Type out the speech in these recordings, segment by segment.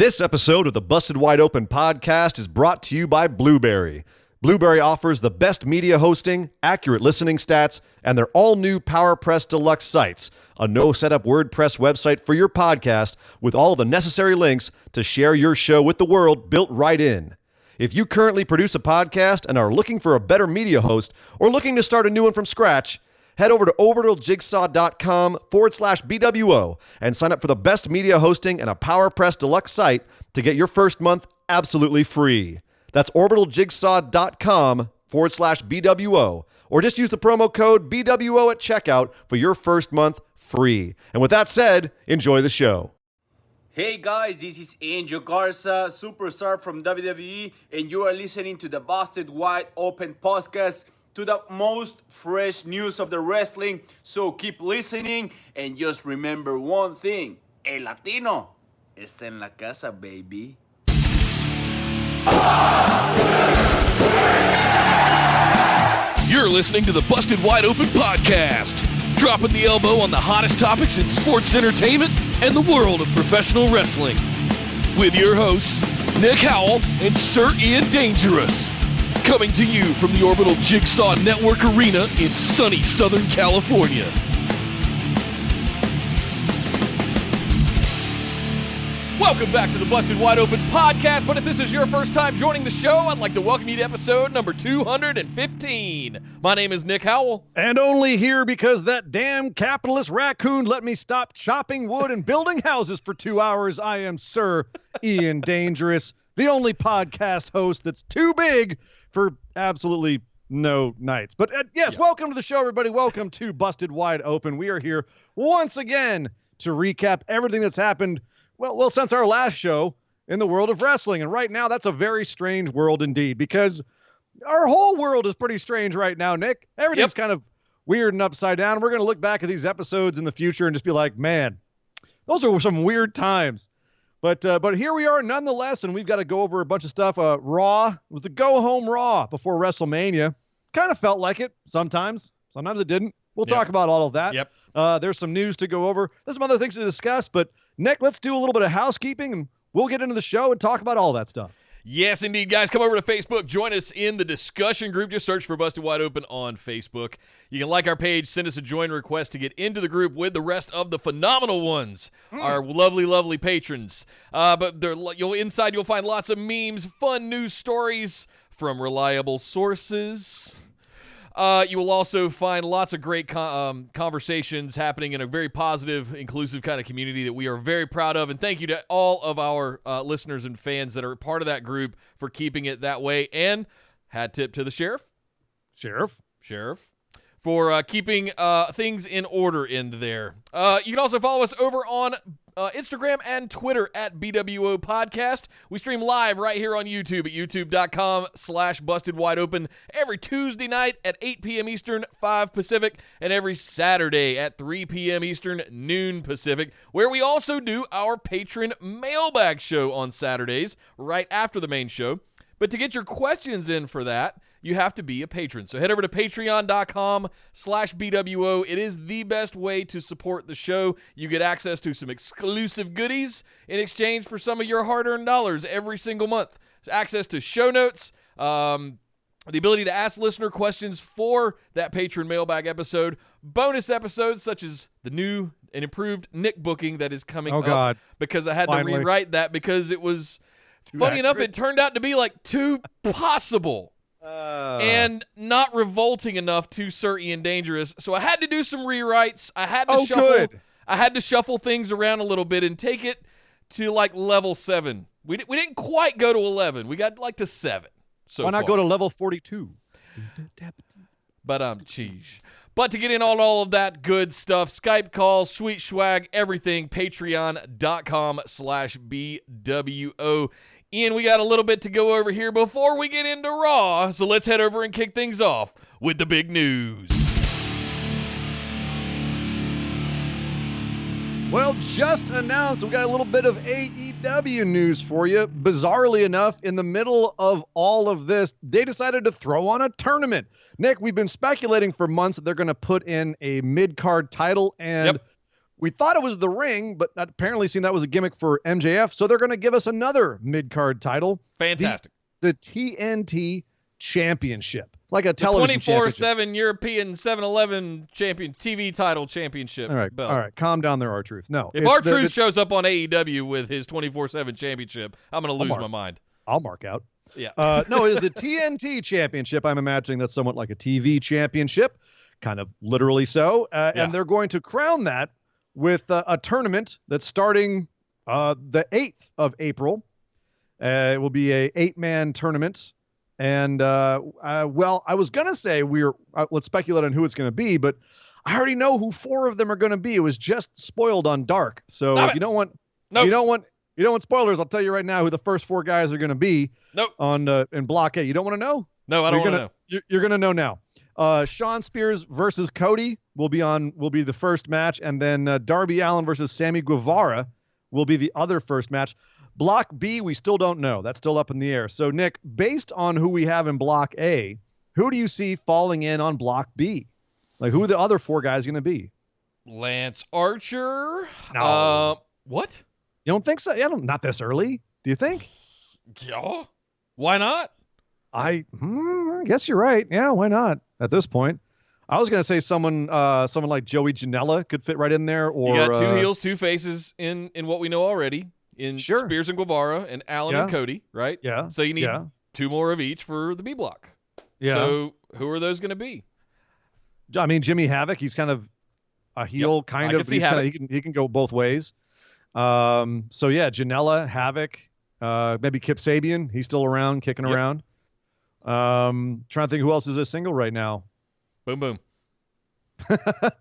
This episode of the Busted Wide Open podcast is brought to you by Blueberry. Blueberry offers the best media hosting, accurate listening stats, and their all-new PowerPress Deluxe sites, a no-setup WordPress website for your podcast with all of the necessary links to share your show with the world built right in. If you currently produce a podcast and are looking for a better media host or looking to start a new one from scratch, head over to orbitaljigsaw.com/BWO and sign up for the best media hosting and a PowerPress Deluxe site to get your first month absolutely free. That's orbitaljigsaw.com/BWO, or just use the promo code BWO at checkout for your first month free. And with that said, enjoy the show. Hey guys, this is Angel Garza, superstar from WWE, and you are listening to the Busted Wide Open podcast, to the most fresh news of the wrestling. So keep listening and just remember one thing: el Latino está en la casa, baby. You're listening to the Busted Wide Open podcast, dropping the elbow on the hottest topics in sports entertainment and the world of professional wrestling, with your hosts Nick Howell and Sir Ian Dangerous. Coming to you from the Orbital Jigsaw Network Arena in sunny Southern California. Welcome back to the Busted Wide Open podcast, but if this is your first time joining the show, I'd like to welcome you to episode number 215. My name is Nick Howell. And only here because that damn capitalist raccoon let me stop chopping wood and building houses for 2 hours. I am Sir Ian Dangerous, the only podcast host that's too big for absolutely no nights. But yes, Welcome to the show, everybody. Welcome to Busted Wide Open. We are here once again to recap everything that's happened, well, since our last show in the world of wrestling. And right now, that's a very strange world indeed, because our whole world is pretty strange right now, Nick. Everything's kind of weird and upside down. We're going to look back at these episodes in the future and just be like, man, those are some weird times. But here we are nonetheless, and we've got to go over a bunch of stuff. Raw, it was the go-home Raw before WrestleMania. Kind of felt like it sometimes. Sometimes it didn't. We'll talk about all of that. There's some news to go over. There's some other things to discuss, but Nick, let's do a little bit of housekeeping, and we'll get into the show and talk about all that stuff. Yes, indeed, guys. Come over to Facebook. Join us in the discussion group. Just search for Busted Wide Open on Facebook. You can like our page, send us a join request to get into the group with the rest of the phenomenal ones, our lovely, lovely patrons. But inside you'll find lots of memes, fun news stories from reliable sources. You will also find lots of great conversations happening in a very positive, inclusive kind of community that we are very proud of. And thank you to all of our listeners and fans that are part of that group for keeping it that way. And hat tip to the Sheriff, for keeping things in order in there. You can also follow us over on Instagram and Twitter at BWO Podcast. We stream live right here on YouTube at youtube.com/bustedwideopen every Tuesday night at 8 p.m. Eastern, 5 Pacific, and every Saturday at 3 p.m. Eastern, noon Pacific, where we also do our patron mailbag show on Saturdays right after the main show. But to get your questions in for that, you have to be a patron. So head over to patreon.com/BWO. It is the best way to support the show. You get access to some exclusive goodies in exchange for some of your hard-earned dollars every single month. Access to show notes, the ability to ask listener questions for that patron mailbag episode, bonus episodes such as the new and improved Nick booking that is coming up, because I had to rewrite that because it was, funny enough, it turned out to be like too possible. And not revolting enough to Sir Ian Dangerous, so I had to do some rewrites. I had to shuffle things around a little bit and take it to like level 7. We didn't quite go to 11. We got like to 7. So why not go to level 42? But But to get in on all of that good stuff, Skype calls, sweet swag, everything, patreon.com/BWO. Ian, we got a little bit to go over here before we get into Raw, so let's head over and kick things off with the big news. Well, just announced, we got a little bit of AEW news for you. Bizarrely enough, in the middle of all of this, they decided to throw on a tournament. Nick, we've been speculating for months that they're going to put in a mid-card title, and We thought it was the ring, but apparently seen that was a gimmick for MJF. So they're going to give us another mid-card title. Fantastic. The TNT Championship. Like a television championship. 24/7 European 7-Eleven champion TV title championship. All right, belt. all right. Calm down there, R-Truth. No. If R-Truth shows up on AEW with his 24/7 championship, I'm going to lose my mind. I'll mark out. Yeah. No, it's the TNT Championship. I'm imagining that's somewhat like a TV championship, kind of literally so. And they're going to crown that with a tournament that's starting the 8th of April. It will be a 8-man tournament. And, well, I was going to say let's speculate on who it's going to be, but I already know who 4 of them are going to be. It was just spoiled on Dark. So if you don't want spoilers, I'll tell you right now who the first 4 guys are going to be. Nope. In Block A. You don't want to know? No, I don't want to know. You're going to know now. Shawn Spears versus Cody will be the first match, and then Darby Allin versus Sammy Guevara will be the other first match. Block B, we still don't know. That's still up in the air. So, Nick, based on who we have in Block A, who do you see falling in on Block B? Like, who are the other 4 guys going to be? Lance Archer. No. What? You don't think so? Yeah, not this early. Do you think? Yeah. Why not? I guess you're right. Yeah, why not? At this point, I was gonna say someone like Joey Janela could fit right in there. Or you got 2 heels, 2 faces in what we know already in Sure. Spears and Guevara and Allen and Cody, right? Yeah. So you need 2 more of each for the B block. Yeah. So who are those going to be? I mean, Jimmy Havoc. He's kind of a heel, kind of. He can go both ways. So yeah, Janela, Havoc, maybe Kip Sabian. He's still around, kicking around. Trying to think who else is a single right now. Boom, boom.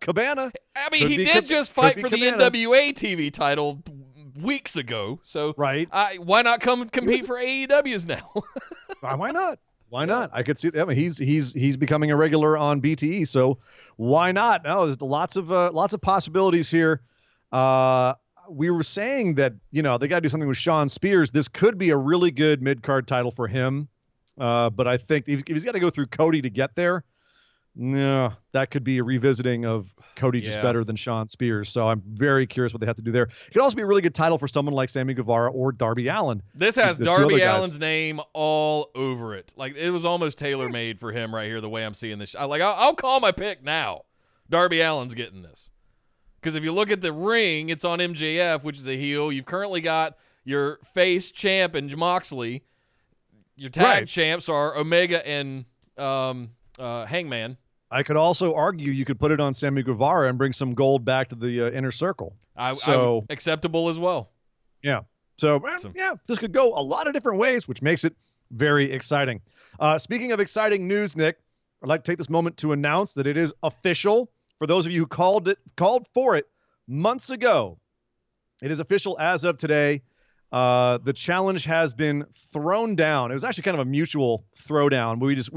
Cabana. I mean, he did just fight for the NWA TV title weeks ago. So right. Why not come compete for AEW's now? Why not? Why not? I could see that. I mean, he's becoming a regular on BTE, so why not? No, there's lots of possibilities here. We were saying that, they got to do something with Shawn Spears. This could be a really good mid-card title for him. But I think if he's got to go through Cody to get there, no, that could be a revisiting of Cody just better than Shawn Spears. So I'm very curious what they have to do there. It could also be a really good title for someone like Sammy Guevara or Darby Allin. This has Darby Allin's name all over it. Like, it was almost tailor-made for him right here, the way I'm seeing this. I'll call my pick now. Darby Allin's getting this. Because if you look at the ring, it's on MJF, which is a heel. You've currently got your face champ and Moxley. Your tag champs are Omega and Hangman. I could also argue you could put it on Sammy Guevara and bring some gold back to the inner circle. So acceptable as well. Yeah. So this could go a lot of different ways, which makes it very exciting. Speaking of exciting news, Nick, I'd like to take this moment to announce that it is official. For those of you who called for it months ago, it is official as of today. The challenge has been thrown down. It was actually kind of a mutual throwdown. We just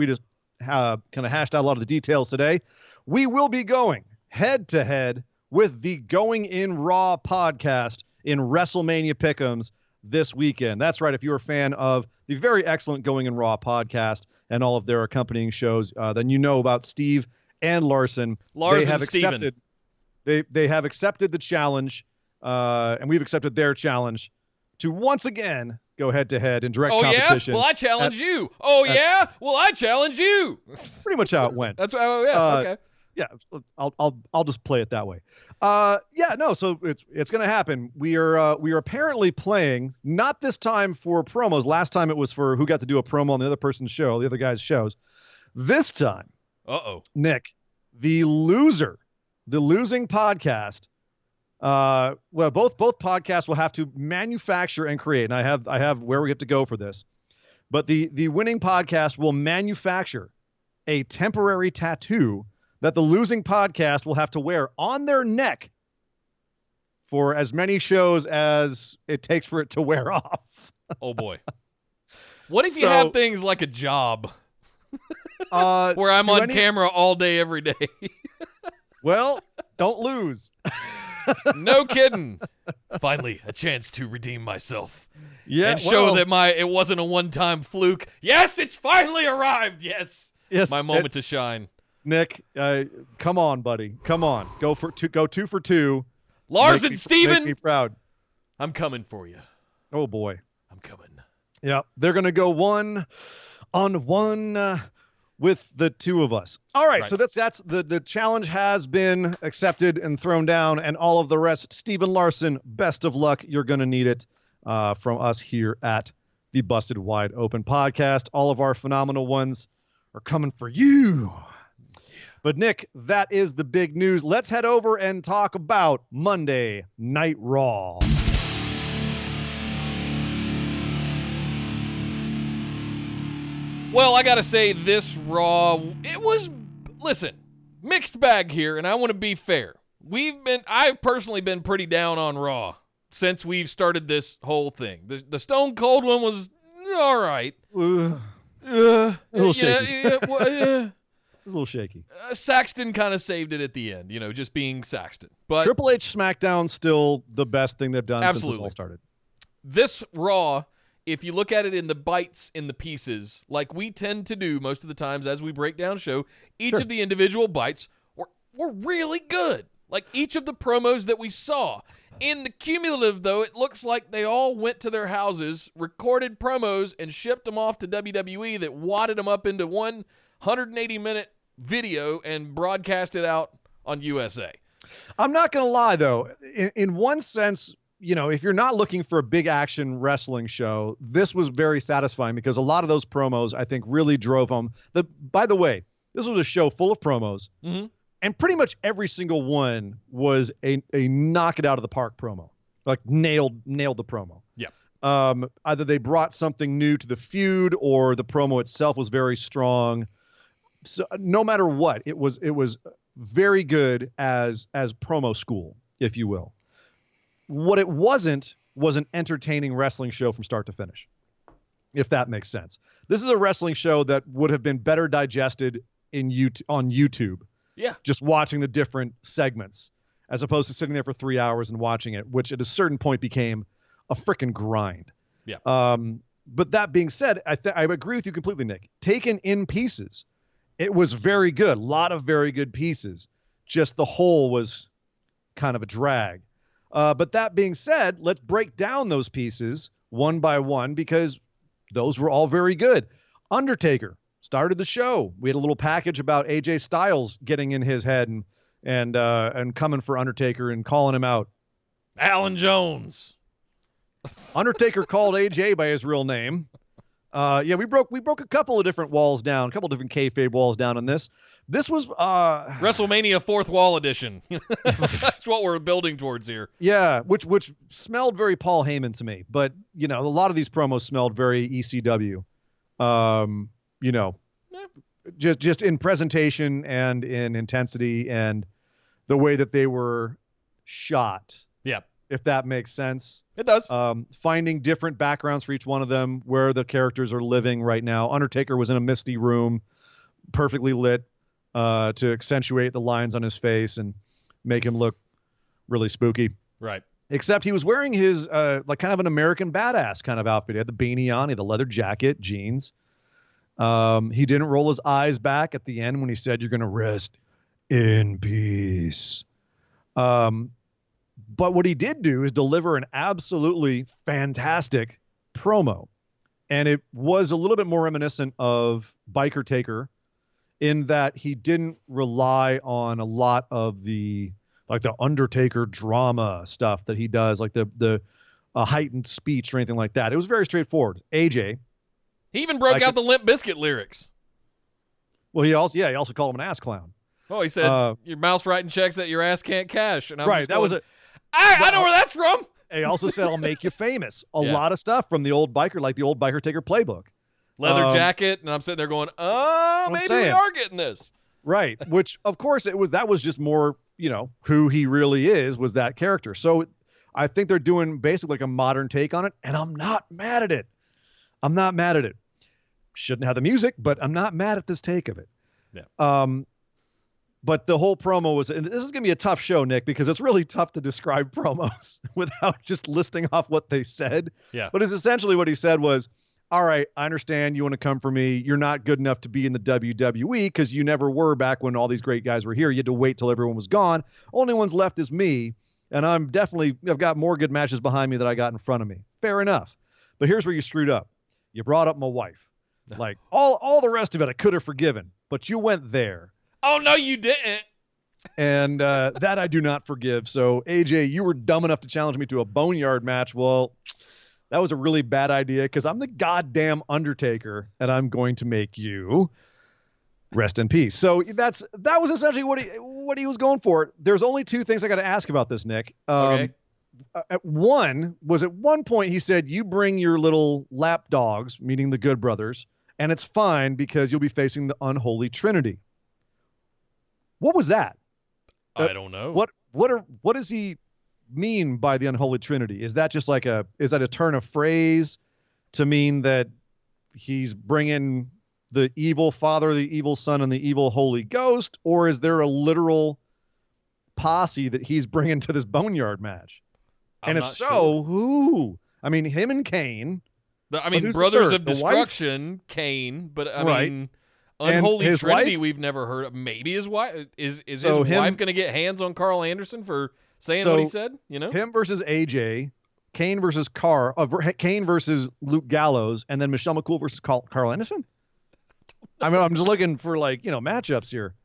kind of hashed out a lot of the details today. We will be going head to head with the Going in Raw podcast in WrestleMania Pick'ems this weekend. That's right. If you're a fan of the very excellent Going in Raw podcast and all of their accompanying shows, then you know about Steve and Larson. They have accepted the challenge, and we've accepted their challenge to once again go head to head in direct competition. Yeah? Well, I challenge you. Yeah? Well, I challenge you. Pretty much how it went. That's okay. Yeah, I'll just play it that way. So it's going to happen. We are apparently playing, not this time for promos. Last time it was for who got to do a promo on the other person's show, the other guy's shows. This time, Nick, the losing podcast. Both podcasts will have to manufacture and create, and I have where we get to go for this. But the winning podcast will manufacture a temporary tattoo that the losing podcast will have to wear on their neck for as many shows as it takes for it to wear off. Oh boy. What if you have things like a job? Where I'm on camera all day, every day. Well, don't lose. No kidding. Finally, a chance to redeem myself. Yeah, and show that it wasn't a one-time fluke. Yes, it's finally arrived. Yes. My moment to shine. Nick, come on, buddy. Come on. Go 2 for 2. Lars Make and me Steven, proud. I'm coming for you. Oh boy. I'm coming. Yeah, they're gonna go 1-on-1 with the two of us. All right, Right. so that's the challenge has been accepted and thrown down, and all of the rest. Steven Larson, best of luck. You're gonna need it from us here at the Busted Wide Open podcast. All of our phenomenal ones are coming for you. But Nick, that is the big news. Let's head over and talk about Monday Night Raw. Well, I got to say this Raw, it was, listen, mixed bag here, and I want to be fair. I've personally been pretty down on Raw since we've started this whole thing. The Stone Cold one was all right. A little shaky. It was a little shaky. Saxton kind of saved it at the end, just being Saxton. But Triple H SmackDown still the best thing they've done since this all started. This Raw, if you look at it in the bites, in the pieces, like we tend to do most of the times as we break down show, each of the individual bites were really good. Like each of the promos that we saw. In the cumulative, though, it looks like they all went to their houses, recorded promos, and shipped them off to WWE that wadded them up into 180-minute video and broadcast it out on USA. I'm not going to lie, though. In one sense, if you're not looking for a big action wrestling show, this was very satisfying because a lot of those promos, I think, really drove them. By the way, this was a show full of promos, and pretty much every single one was a knock it out of the park promo, like nailed the promo. Yeah. Either they brought something new to the feud or the promo itself was very strong. So no matter what, it was very good as promo school, if you will. What it wasn't was an entertaining wrestling show from start to finish, if that makes sense. This is a wrestling show that would have been better digested on YouTube. Yeah. Just watching the different segments as opposed to sitting there for 3 hours and watching it, which at a certain point became a freaking grind. Yeah. But that being said, I agree with you completely, Nick. Taken in pieces, it was very good. A lot of very good pieces. Just the whole was kind of a drag. But that being said, let's break down those pieces one by one because those were all very good. Undertaker started the show. We had a little package about AJ Styles getting in his head and coming for Undertaker and calling him out. Alan Jones. Undertaker called AJ by his real name. We broke a couple of different walls down, a couple of different kayfabe walls down on this. This was WrestleMania fourth wall edition. That's what we're building towards here. Yeah, which smelled very Paul Heyman to me. But a lot of these promos smelled very ECW. Just in presentation and in intensity and the way that they were shot. Yeah. If that makes sense. It does. Finding different backgrounds for each one of them, where the characters are living right now. Undertaker was in a misty room, perfectly lit, to accentuate the lines on his face and make him look really spooky. Right. Except he was wearing his like kind of an American badass kind of outfit. He had the beanie on, he had the leather jacket, jeans. He didn't roll his eyes back at the end when he said, "You're going to rest in peace." But what he did do is deliver an absolutely fantastic promo. And it was a little bit more reminiscent of Biker Taker in that he didn't rely on a lot of the Undertaker drama stuff that he does, like the heightened speech or anything like that. It was very straightforward. AJ. He even broke out the Limp Bizkit lyrics. Well, he also called him an ass clown. Oh, he said, your mouth's writing checks that your ass can't cash. And I know where that's from. He also said, "I'll make you famous." A lot of stuff from the old Biker Taker playbook. Leather jacket, and I'm sitting there going, maybe we are getting this. Right, which, of course, that was just more, who he really is, was that character. So I think they're doing basically like a modern take on it, and I'm not mad at it. Shouldn't have the music, but I'm not mad at this take of it. Yeah. But the whole promo was, and this is going to be a tough show, Nick, because it's really tough to describe promos without just listing off what they said. Yeah. But it's essentially what he said was, all right, I understand you want to come for me. You're not good enough to be in the WWE because you never were back when all these great guys were here. You had to wait till everyone was gone. Only one's left is me. And I've got more good matches behind me that I got in front of me. Fair enough. But here's where you screwed up. You brought up my wife. Like all the rest of it I could have forgiven, but you went there. Oh, no, you didn't. And that I do not forgive. So, AJ, you were dumb enough to challenge me to a boneyard match. Well, that was a really bad idea because I'm the goddamn Undertaker, and I'm going to make you rest in peace. So that was essentially what he was going for. There's only two things I got to ask about this, Nick. Okay. At one point he said, you bring your little lap dogs, meaning the Good Brothers, and it's fine because you'll be facing the Unholy Trinity. What was that? I don't know. What does he mean by the Unholy Trinity? Is that just is that a turn of phrase to mean that he's bringing the evil Father, the evil Son, and the evil Holy Ghost? Or is there a literal posse that he's bringing to this boneyard match? And if so, who? I mean, him and Kane. I mean, Brothers of Destruction, Kane, but I mean, Unholy Trinity, we've never heard of. Maybe his wife. Is his wife going to get hands on Carl Anderson for saying what he said? You know, him versus AJ, Kane versus Kane versus Luke Gallows, and then Michelle McCool versus Carl Anderson. I mean, I'm just looking for matchups here.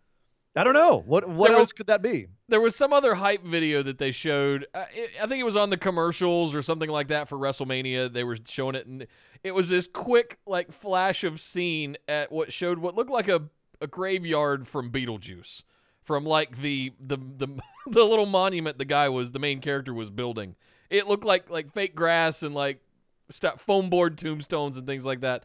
I don't know what else could that be. There was some other hype video that they showed. I think it was on the commercials or something like that for WrestleMania. They were showing it, and it was this quick flash of scene at what showed what looked like a graveyard from Beetlejuice, from the little monument the main character was building. It looked like fake grass and foam board tombstones and things like that.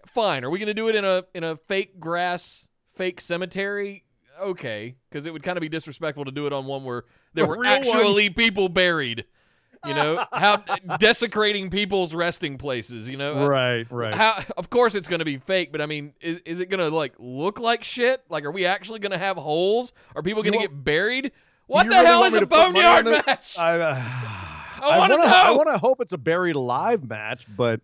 Fine. Are we going to do it in a fake grass, fake cemetery? Okay, because it would kind of be disrespectful to do it on one where there were actually people buried. How desecrating people's resting places. Right. Of course it's going to be fake, but I mean, is it going to look like shit? Are we actually going to have holes? Are people going to get buried? What the hell is a boneyard match? I want to know. I want to hope it's a buried alive match, but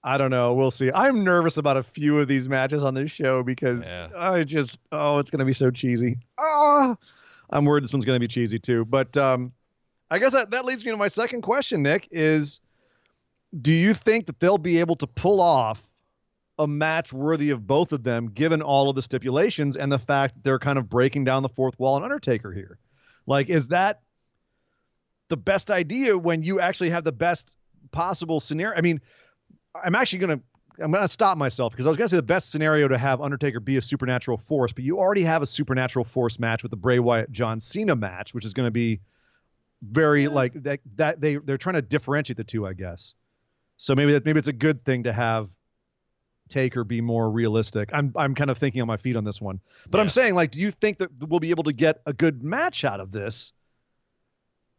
I don't know. We'll see. I'm nervous about a few of these matches on this show because it's going to be so cheesy. I'm worried this one's going to be cheesy too. But I guess that leads me to my second question, Nick, is do you think that they'll be able to pull off a match worthy of both of them, given all of the stipulations and the fact that they're kind of breaking down the fourth wall on Undertaker here? Is that the best idea when you actually have the best possible scenario? I mean, I'm going to stop myself because I was going to say the best scenario to have Undertaker be a supernatural force, but you already have a supernatural force match with the Bray Wyatt John Cena match, which is going to be very they're trying to differentiate the two, I guess. So maybe it's a good thing to have Taker be more realistic. I'm kind of thinking on my feet on this one, but I'm saying do you think that we'll be able to get a good match out of this?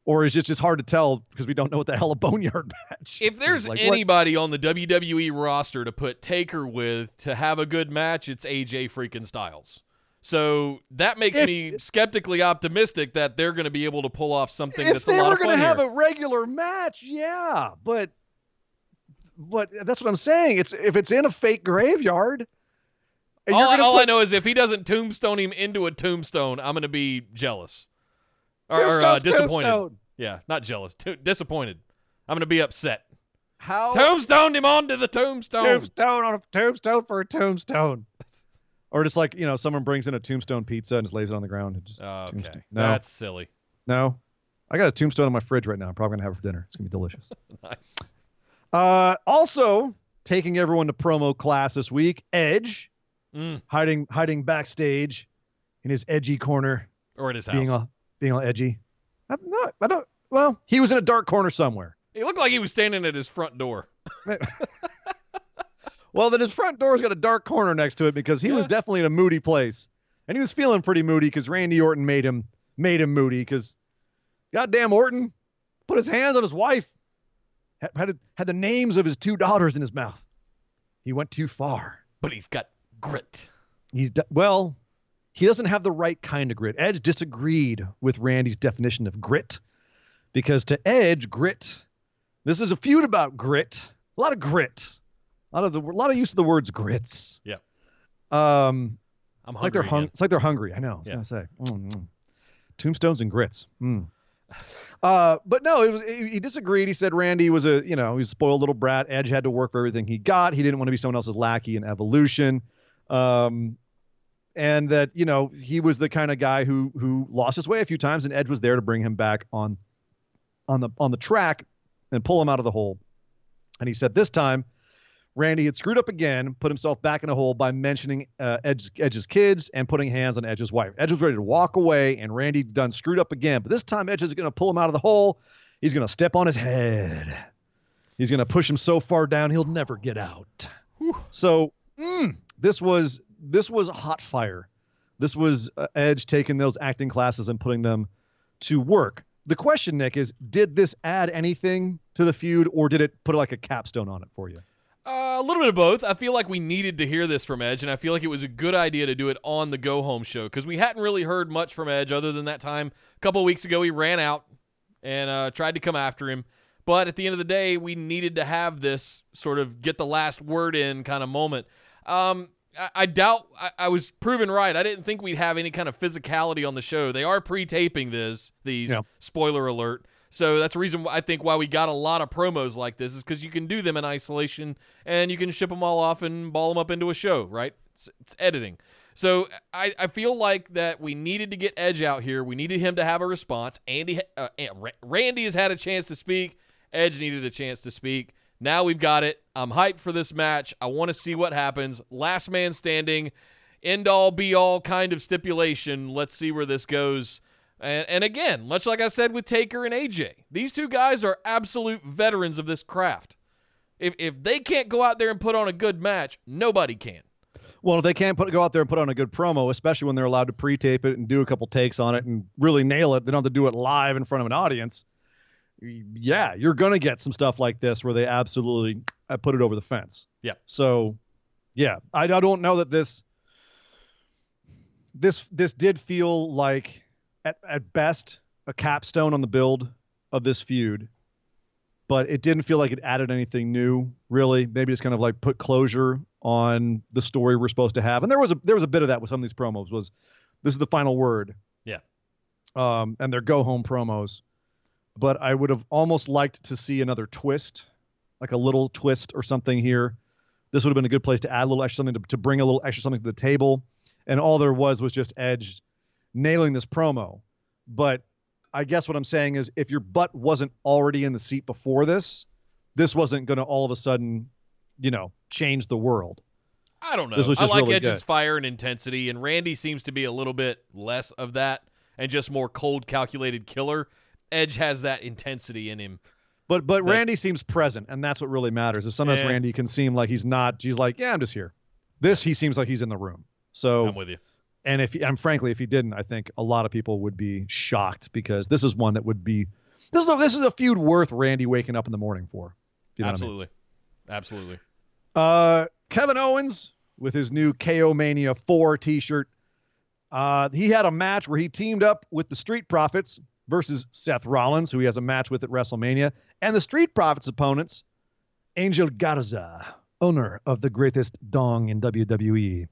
Or is it just hard to tell because we don't know what the hell a boneyard match is? If there's anybody on the WWE roster to put Taker with to have a good match, it's AJ freaking Styles. So that makes me skeptically optimistic that they're going to be able to pull off something that's a lot of fun. If they were going to have a regular match, yeah. But that's what I'm saying. If it's in a fake graveyard. All I know is if he doesn't tombstone him into a tombstone, I'm going to be jealous. Or disappointed. Tombstone. Yeah, not jealous. Disappointed. I'm going to be upset. How? Tombstoned him onto the tombstone. Tombstone on a tombstone for a tombstone. Or just someone brings in a tombstone pizza and just lays it on the ground. And just okay. No. That's silly. No. I got a tombstone in my fridge right now. I'm probably going to have it for dinner. It's going to be delicious. Nice. Also, taking everyone to promo class this week, Edge, hiding backstage in his edgy corner. Or at his house. Being all edgy. Well, he was in a dark corner somewhere. He looked like he was standing at his front door. Well, then his front door's got a dark corner next to it because he was definitely in a moody place. And he was feeling pretty moody because Randy Orton made him moody because goddamn Orton put his hands on his wife, had the names of his two daughters in his mouth. He went too far. But he's got grit. He doesn't have the right kind of grit. Edge disagreed with Randy's definition of grit because to Edge, grit, this is a feud about grit, a lot of grit, a lot of use of the words grits. Yeah. I'm hungry. It's It's like they're hungry. I know. I was going to say. Tombstones and grits. But no, he disagreed. He said Randy was he was a spoiled little brat. Edge had to work for everything he got. He didn't want to be someone else's lackey in Evolution. And that, he was the kind of guy who lost his way a few times, and Edge was there to bring him back on the track and pull him out of the hole. And he said this time Randy had screwed up again, put himself back in a hole by mentioning Edge's kids and putting hands on Edge's wife. Edge was ready to walk away, and Randy done screwed up again. But this time, Edge is going to pull him out of the hole. He's going to step on his head. He's going to push him so far down he'll never get out. Whew. So this was a hot fire. This was Edge taking those acting classes and putting them to work. The question, Nick, is did this add anything to the feud, or did it put like a capstone on it for you? A little bit of both. I feel like we needed to hear this from Edge, and I feel like it was a good idea to do it on the go-home show because we hadn't really heard much from Edge other than that time a couple of weeks ago he ran out and tried to come after him. But at the end of the day, we needed to have this sort of get the last word in kind of moment. I doubt I was proven right. I didn't think we'd have any kind of physicality on the show. They are pre-taping these, spoiler alert. So that's the reason I think why we got a lot of promos like this is because you can do them in isolation and you can ship them all off and ball them up into a show, right? It's editing. So I feel like that we needed to get Edge out here. We needed him to have a response. Randy has had a chance to speak. Edge needed a chance to speak. Now we've got it. I'm hyped for this match. I want to see what happens. Last man standing, end-all, be-all kind of stipulation. Let's see where this goes. And again, much like I said with Taker and AJ, these two guys are absolute veterans of this craft. If they can't go out there and put on a good match, nobody can. Well, if they can't go out there and put on a good promo, especially when they're allowed to pre-tape it and do a couple takes on it and really nail it, they don't have to do it live in front of an audience. Yeah, you're going to get some stuff like this where they absolutely put it over the fence. Yeah. So, yeah, I don't know that this did feel like, at best, a capstone on the build of this feud, but it didn't feel like it added anything new, really. Maybe it's kind of like put closure on the story we're supposed to have. And there was a bit of that with some of these promos was this is the final word. Yeah. And their go-home promos. But I would have almost liked to see another twist, like a little twist or something here. This would have been a good place to add a little extra something to bring a little extra something to the table. And all there was just Edge nailing this promo. But I guess what I'm saying is if your butt wasn't already in the seat before this wasn't going to all of a sudden, change the world. I don't know. This was I just like really Edge's good. fire and intensity, and Randy seems to be a little bit less of that and just more cold, calculated killer. Edge has that intensity in him. But Randy seems present, and that's what really matters. Is sometimes Randy can seem like he's not. He's like, yeah, I'm just here. He seems like he's in the room. So I'm with you. And frankly, if he didn't, I think a lot of people would be shocked because this is one that would be. This is a feud worth Randy waking up in the morning for. You know Absolutely. Absolutely. Kevin Owens with his new KO Mania 4 t-shirt. He had a match where he teamed up with the Street Profits versus Seth Rollins, who he has a match with at WrestleMania, and the Street Profits opponents, Angel Garza, owner of the greatest dong in WWE,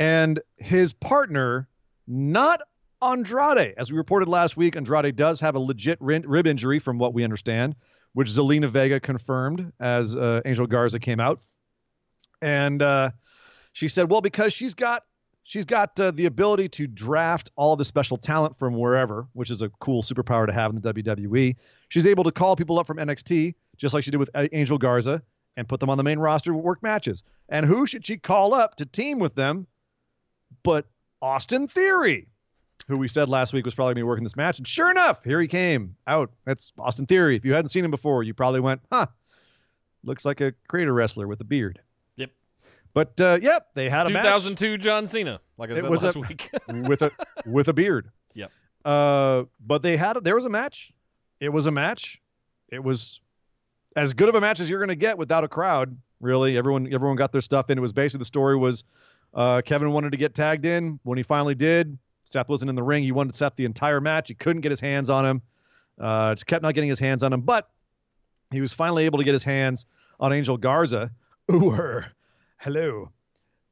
and his partner, not Andrade. As we reported last week, Andrade does have a legit rib injury from what we understand, which Zelina Vega confirmed as Angel Garza came out. And she said, well, because she's got the ability to draft all the special talent from wherever, which is a cool superpower to have in the WWE. She's able to call people up from NXT, just like she did with Angel Garza, and put them on the main roster to work matches. And who should she call up to team with them but Austin Theory, who we said last week was probably going to be working this match. And sure enough, here he came out. That's Austin Theory. If you hadn't seen him before, you probably went, looks like a creator wrestler with a beard. Yep. But, they had a 2002 John Cena, like I said last week. with a beard. Yep. But there was a match. It was a match. It was as good of a match as you're going to get without a crowd, really. Everyone got their stuff in. It was basically the story was Kevin wanted to get tagged in. When he finally did, Seth wasn't in the ring. He wanted Seth the entire match. He couldn't get his hands on him. Just kept not getting his hands on him. But he was finally able to get his hands on Angel Garza. Hello.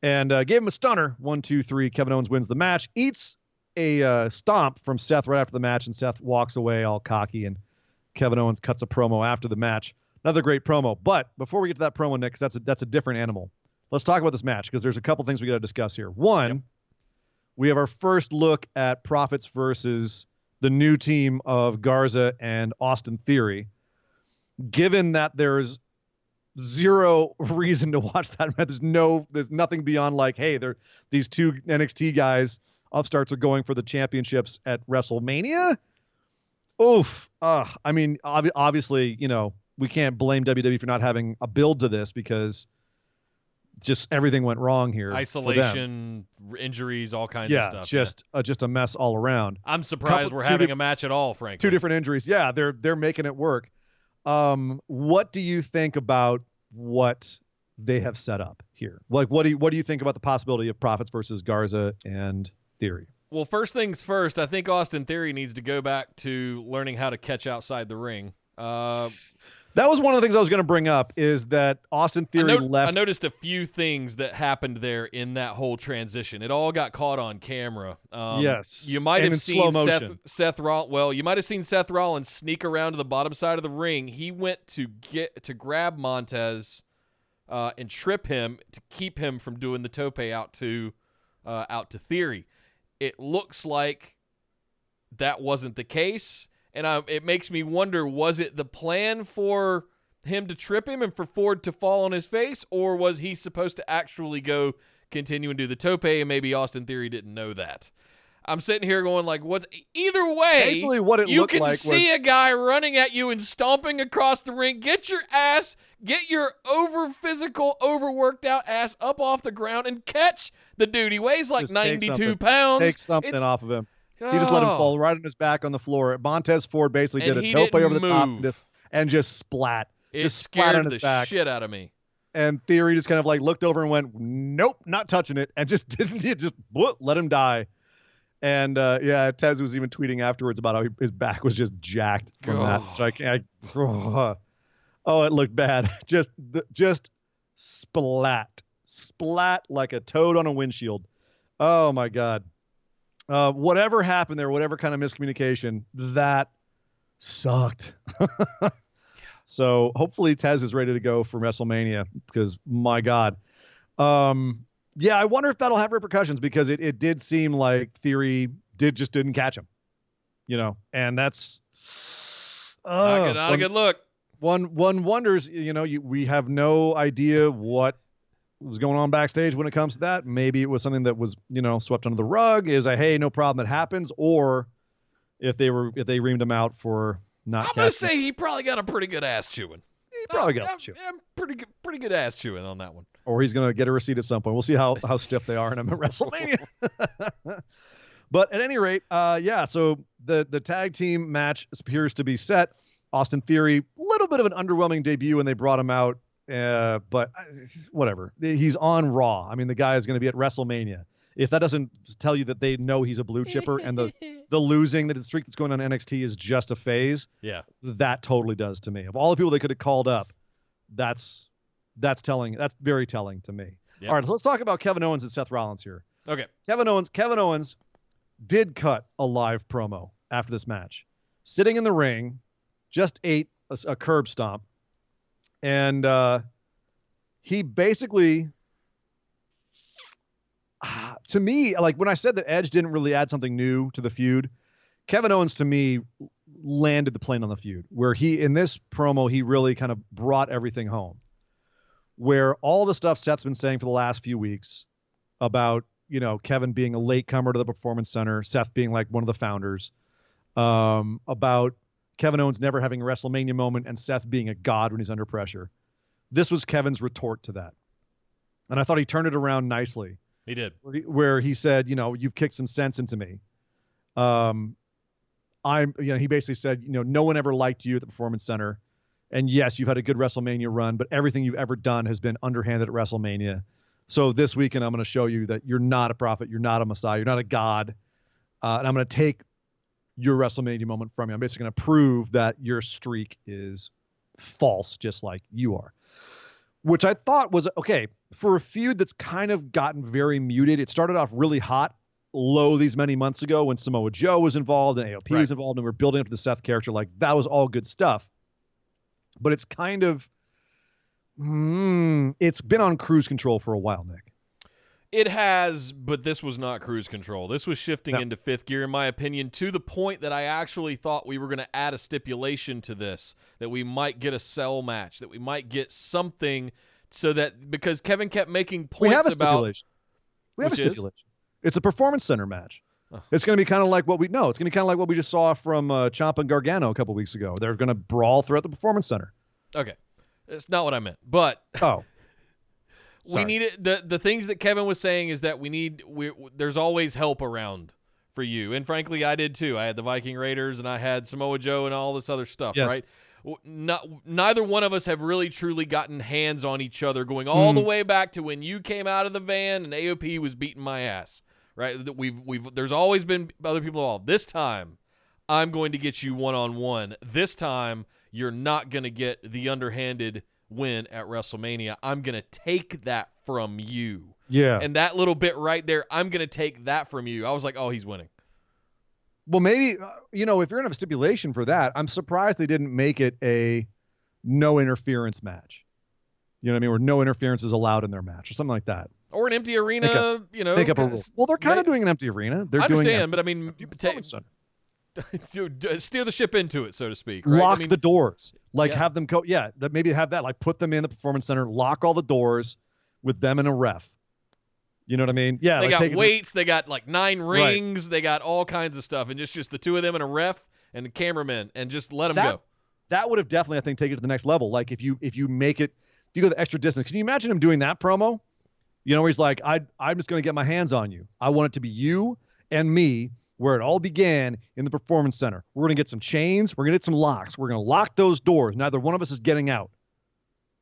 And gave him a stunner. 1, 2, 3. Kevin Owens wins the match. Eats a stomp from Seth right after the match, and Seth walks away all cocky, and Kevin Owens cuts a promo after the match. Another great promo. But before we get to that promo, Nick, 'cause that's a different animal. Let's talk about this match because there's a couple things we got to discuss here. One, we have our first look at Profits versus the new team of Garza and Austin Theory. Given that there's zero reason to watch that match, there's nothing beyond like, hey, these two NXT guys, upstarts, are going for the championships at WrestleMania. Oof. I mean, obviously, we can't blame WWE for not having a build to this because just everything went wrong here. Isolation, injuries, all kinds of stuff. Just a mess all around. I'm surprised we're having a match at all, frankly. Two different injuries. Yeah, they're making it work. What do you think about what they have set up here? Like, what do you think about the possibility of Profits versus Garza and Theory? Well, first things first, I think Austin Theory needs to go back to learning how to catch outside the ring. That was one of the things I was going to bring up, is that Austin Theory left. I noticed a few things that happened there in that whole transition. It all got caught on camera. Yes. You might have seen slow motion. you might have seen Seth Rollins sneak around to the bottom side of the ring. He went to grab Montez and trip him to keep him from doing the tope out to Theory. It looks like that wasn't the case. And it makes me wonder, was it the plan for him to trip him and for Ford to fall on his face, or was he supposed to actually go continue and do the tope, and maybe Austin Theory didn't know that? I'm sitting here going like, what? Either way, basically what it you looked can like see a guy running at you and stomping across the ring. Get your over-physical, overworked out ass up off the ground and catch the dude. He weighs like 92 pounds. Take something off of him. He just let him fall right on his back on the floor. Montez Ford basically did a tope over the top and just splat. It scared the shit out of me. And Theory just kind of like looked over and went, nope, not touching it, and just let him die. And Tez was even tweeting afterwards about how his back was just jacked from that. So it looked bad. Just splat like a toad on a windshield. Oh my God. Whatever happened there, whatever kind of miscommunication, that sucked. So hopefully Tez is ready to go for WrestleMania because, my God. I wonder if that'll have repercussions because it did seem like Theory didn't catch him. And that's not a good look. One wonders, we have no idea what was going on backstage when it comes to that. Maybe it was something that was, swept under the rug. Is hey, no problem, that happens. Or if they reamed him out for not. I'm gonna say he probably got a pretty good ass chewing. He probably got a chew. Pretty good ass chewing on that one. Or he's gonna get a receipt at some point. We'll see how stiff they are in WrestleMania. But at any rate, So the tag team match appears to be set. Austin Theory, a little bit of an underwhelming debut when they brought him out. But whatever. He's on Raw. I mean, the guy is going to be at WrestleMania. If that doesn't tell you that they know he's a blue chipper and the losing, the streak that's going on NXT is just a phase, that totally does to me. Of all the people they could have called up, that's telling. That's very telling to me. Yep. All right, so let's talk about Kevin Owens and Seth Rollins here. Okay. Kevin Owens did cut a live promo after this match. Sitting in the ring, just ate a curb stomp. And he basically, to me, like when I said that Edge didn't really add something new to the feud, Kevin Owens to me landed the plane on the feud, where in this promo, he really kind of brought everything home. Where all the stuff Seth's been saying for the last few weeks about, Kevin being a latecomer to the Performance Center, Seth being like one of the founders, about Kevin Owens never having a WrestleMania moment and Seth being a god when he's under pressure. This was Kevin's retort to that. And I thought he turned it around nicely. He did. Where he said, you've kicked some sense into me. He basically said, no one ever liked you at the Performance Center. And yes, you've had a good WrestleMania run, but everything you've ever done has been underhanded at WrestleMania. So this weekend, I'm going to show you that you're not a prophet. You're not a Messiah. You're not a god. And I'm going to take your WrestleMania moment from you. I'm basically going to prove that your streak is false, just like you are. Which I thought was, okay, for a feud that's kind of gotten very muted. It started off really hot low these many months ago when Samoa Joe was involved and AOP was involved and we're building up to the Seth character. Like, that was all good stuff. But it's kind of, it's been on cruise control for a while, Nick. It has, but this was not cruise control. This was shifting into fifth gear, in my opinion, to the point that I actually thought we were going to add a stipulation to this, that we might get a cell match, that we might get something so that, because Kevin kept making points about... We have a stipulation. We have a stipulation. It's a performance center match. Oh. It's going to be kind of like what we know. It's going to be kind of like what we just saw from Ciampa and Gargano a couple weeks ago. They're going to brawl throughout the performance center. Okay. That's not what I meant, but... Oh. We need it. The things that Kevin was saying is that there's always help around for you. And frankly, I did too. I had the Viking Raiders and I had Samoa Joe and all this other stuff, right? Neither one of us have really truly gotten hands on each other going all the way back to when you came out of the van and AOP was beating my ass, right? There's always been other people involved. This time, I'm going to get you one-on-one. This time, you're not going to get the underhanded win at WrestleMania. I'm going to take that from you. Yeah. And that little bit right there, I'm going to take that from you. I was like, oh, he's winning. Well, maybe, if you're going to have a stipulation for that, I'm surprised they didn't make it a no interference match. You know what I mean? Where no interference is allowed in their match or something like that. Or an empty arena, Make up a rule. Well, they're kind of doing an empty arena. I understand, but I mean, steer the ship into it, so to speak. Right? Lock the doors. Have them go. Yeah, maybe have that. Like, put them in the performance center. Lock all the doors with them and a ref. You know what I mean? Yeah. They got weights. They got like 9 rings. They got all kinds of stuff, and just the two of them and a ref and the cameraman, and just let them go. That would have definitely, I think, taken it to the next level. Like, if you make it, if you go the extra distance. Can you imagine him doing that promo? Where he's like, I'm just going to get my hands on you. I want it to be you and me. Where it all began in the performance center. We're going to get some chains. We're going to get some locks. We're going to lock those doors. Neither one of us is getting out.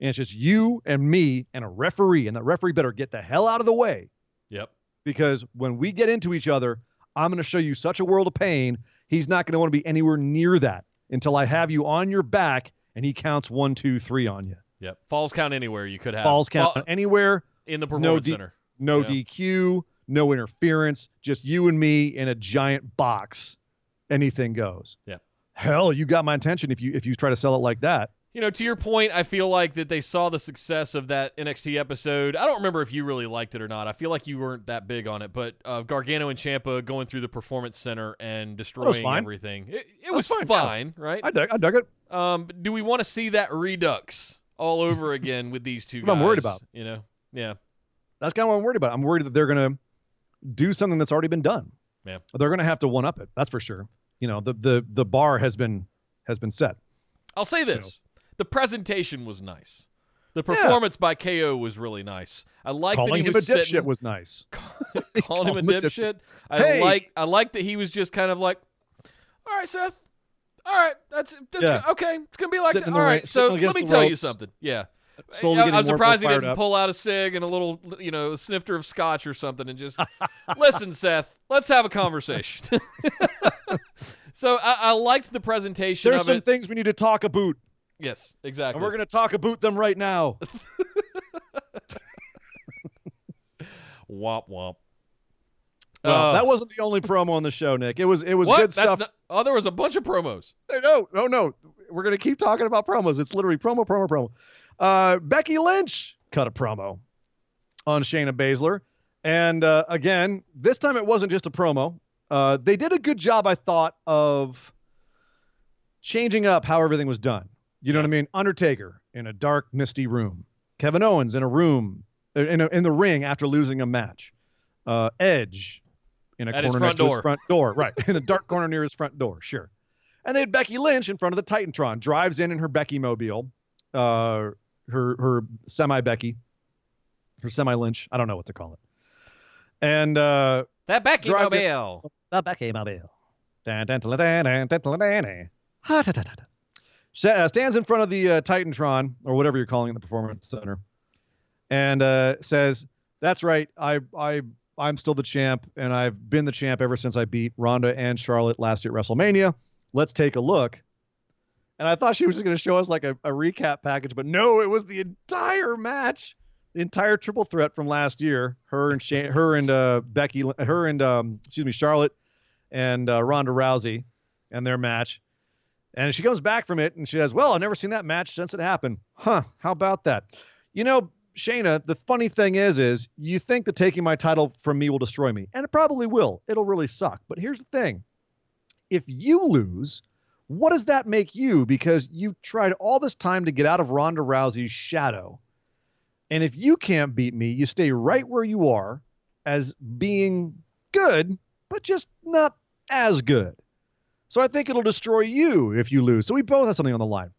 And it's just you and me and a referee. And that referee better get the hell out of the way. Yep. Because when we get into each other, I'm going to show you such a world of pain. He's not going to want to be anywhere near that until I have you on your back and he counts 1, 2, 3 on you. Yep. Falls count anywhere you could have. Falls count anywhere. In the performance center. No DQ. No interference, just you and me in a giant box. Anything goes. Yeah. Hell, you got my attention if you try to sell it like that. To your point, I feel like that they saw the success of that NXT episode. I don't remember if you really liked it or not. I feel like you weren't that big on it, but Gargano and Ciampa going through the performance center and destroying everything. It was fine, right? I dug it. Do we want to see that redux all over again with these two guys? I'm worried about. Yeah. That's kind of what I'm worried about. I'm worried that they're going to do something that's already been done. Yeah. They're going to have to one up it. That's for sure. The bar has been set. I'll say this. The presentation was nice. The performance by KO was really nice. I like calling that him a dipshit was nice. Calling him a dipshit. I like that he was just kind of like, all right, Seth. All right, that's okay. It's gonna be like that. All right, so let me tell you something. Yeah. I'm surprised he didn't pull out a cig and a little, snifter of scotch or something and just, listen, Seth, let's have a conversation. So I liked the presentation There's some things we need to talk about. Yes, exactly. And we're going to talk about them right now. Womp womp. Well, that wasn't the only promo on the show, Nick. It was good stuff. There was a bunch of promos. No. We're going to keep talking about promos. It's literally promo. Becky Lynch cut a promo on Shayna Baszler. And again, this time it wasn't just a promo. They did a good job, I thought, of changing up how everything was done. You know what I mean? Undertaker in a dark, misty room. Kevin Owens in a room, in the ring after losing a match. Edge in a corner next to his front door. Right. In a dark corner near his front door. Sure. And they had Becky Lynch in front of the Titantron. Drives in her Becky mobile. Her semi-Becky. Her semi-Lynch. I don't know what to call it. And that Becky mobile. The Becky mobile. Stands in front of the Titantron, or whatever you're calling it, the Performance Center, and says, that's right, I'm still the champ, and I've been the champ ever since I beat Ronda and Charlotte last year at WrestleMania. Let's take a look. And I thought she was just going to show us like a recap package, but no, it was the entire match. entire triple threat from last year. Charlotte and Ronda Rousey and their match. And she comes back from it and she says, well, I've never seen that match since it happened. Huh, how about that? You know, Shayna, the funny thing is you think that taking my title from me will destroy me. And it probably will. It'll really suck. But here's the thing. If you lose, what does that make you? Because you tried all this time to get out of Ronda Rousey's shadow. And if you can't beat me, you stay right where you are as being good, but just not as good. So I think it'll destroy you if you lose. So we both have something on the line.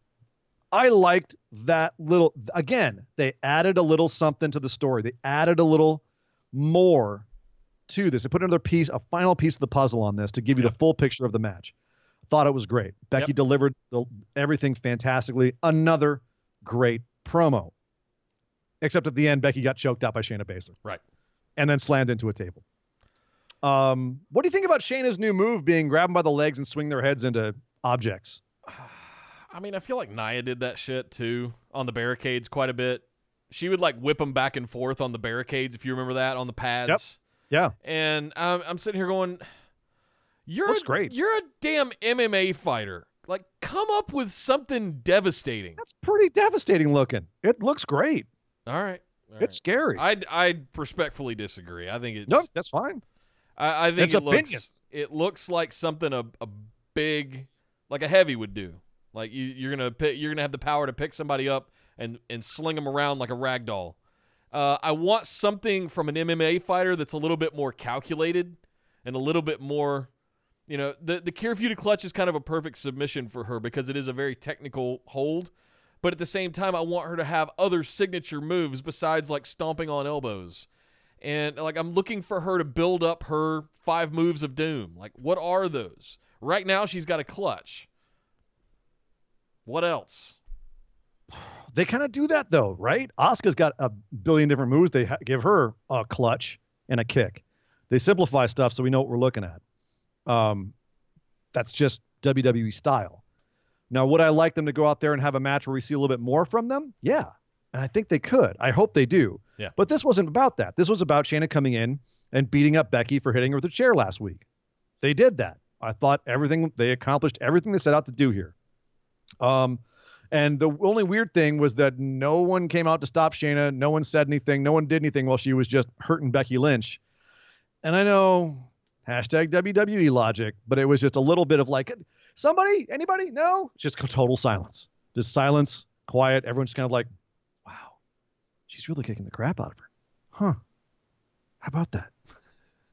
I liked that little, again, they added a little something to the story. They added a little more to this. They put another piece, a final piece of the puzzle on this to give you the full picture of the match. Thought it was great. Becky delivered everything fantastically. Another great promo. Except at the end, Becky got choked out by Shayna Baszler. Right. And then slammed into a table. What do you think about Shayna's new move being grab them by the legs and swing their heads into objects? I mean, I feel like Nia did that shit too on the barricades quite a bit. She would like whip them back and forth on the barricades, if you remember that, on the pads. Yep. Yeah. And I'm sitting here going, Looks great. You're a damn MMA fighter. Like, come up with something devastating. That's pretty devastating looking. It looks great. All right. It's scary. I respectfully disagree. I think it's no, that's fine. I think it's it looks like something a big, like a heavy would do. Like you're gonna have the power to pick somebody up and sling them around like a rag doll. I want something from an MMA fighter that's a little bit more calculated and a little bit more, you know, the Kirifuda clutch is kind of a perfect submission for her because it is a very technical hold. But at the same time, I want her to have other signature moves besides like stomping on elbows. And like I'm looking for her to build up her 5 moves of doom. Like, what are those? Right now, she's got a clutch. What else? They kind of do that though, right? Asuka's got a billion different moves. They give her a clutch and a kick. They simplify stuff so we know what we're looking at. That's just WWE style. Now, would I like them to go out there and have a match where we see a little bit more from them? Yeah. And I think they could. I hope they do. Yeah. But this wasn't about that. This was about Shayna coming in and beating up Becky for hitting her with a chair last week. They did that. I thought they accomplished everything they set out to do here. And the only weird thing was that no one came out to stop Shayna. No one said anything. No one did anything while she was just hurting Becky Lynch. And I know #WWE logic, but it was just a little bit of like, somebody, anybody? No, just total silence, just silence, quiet. Everyone's kind of like, wow, she's really kicking the crap out of her. Huh. How about that?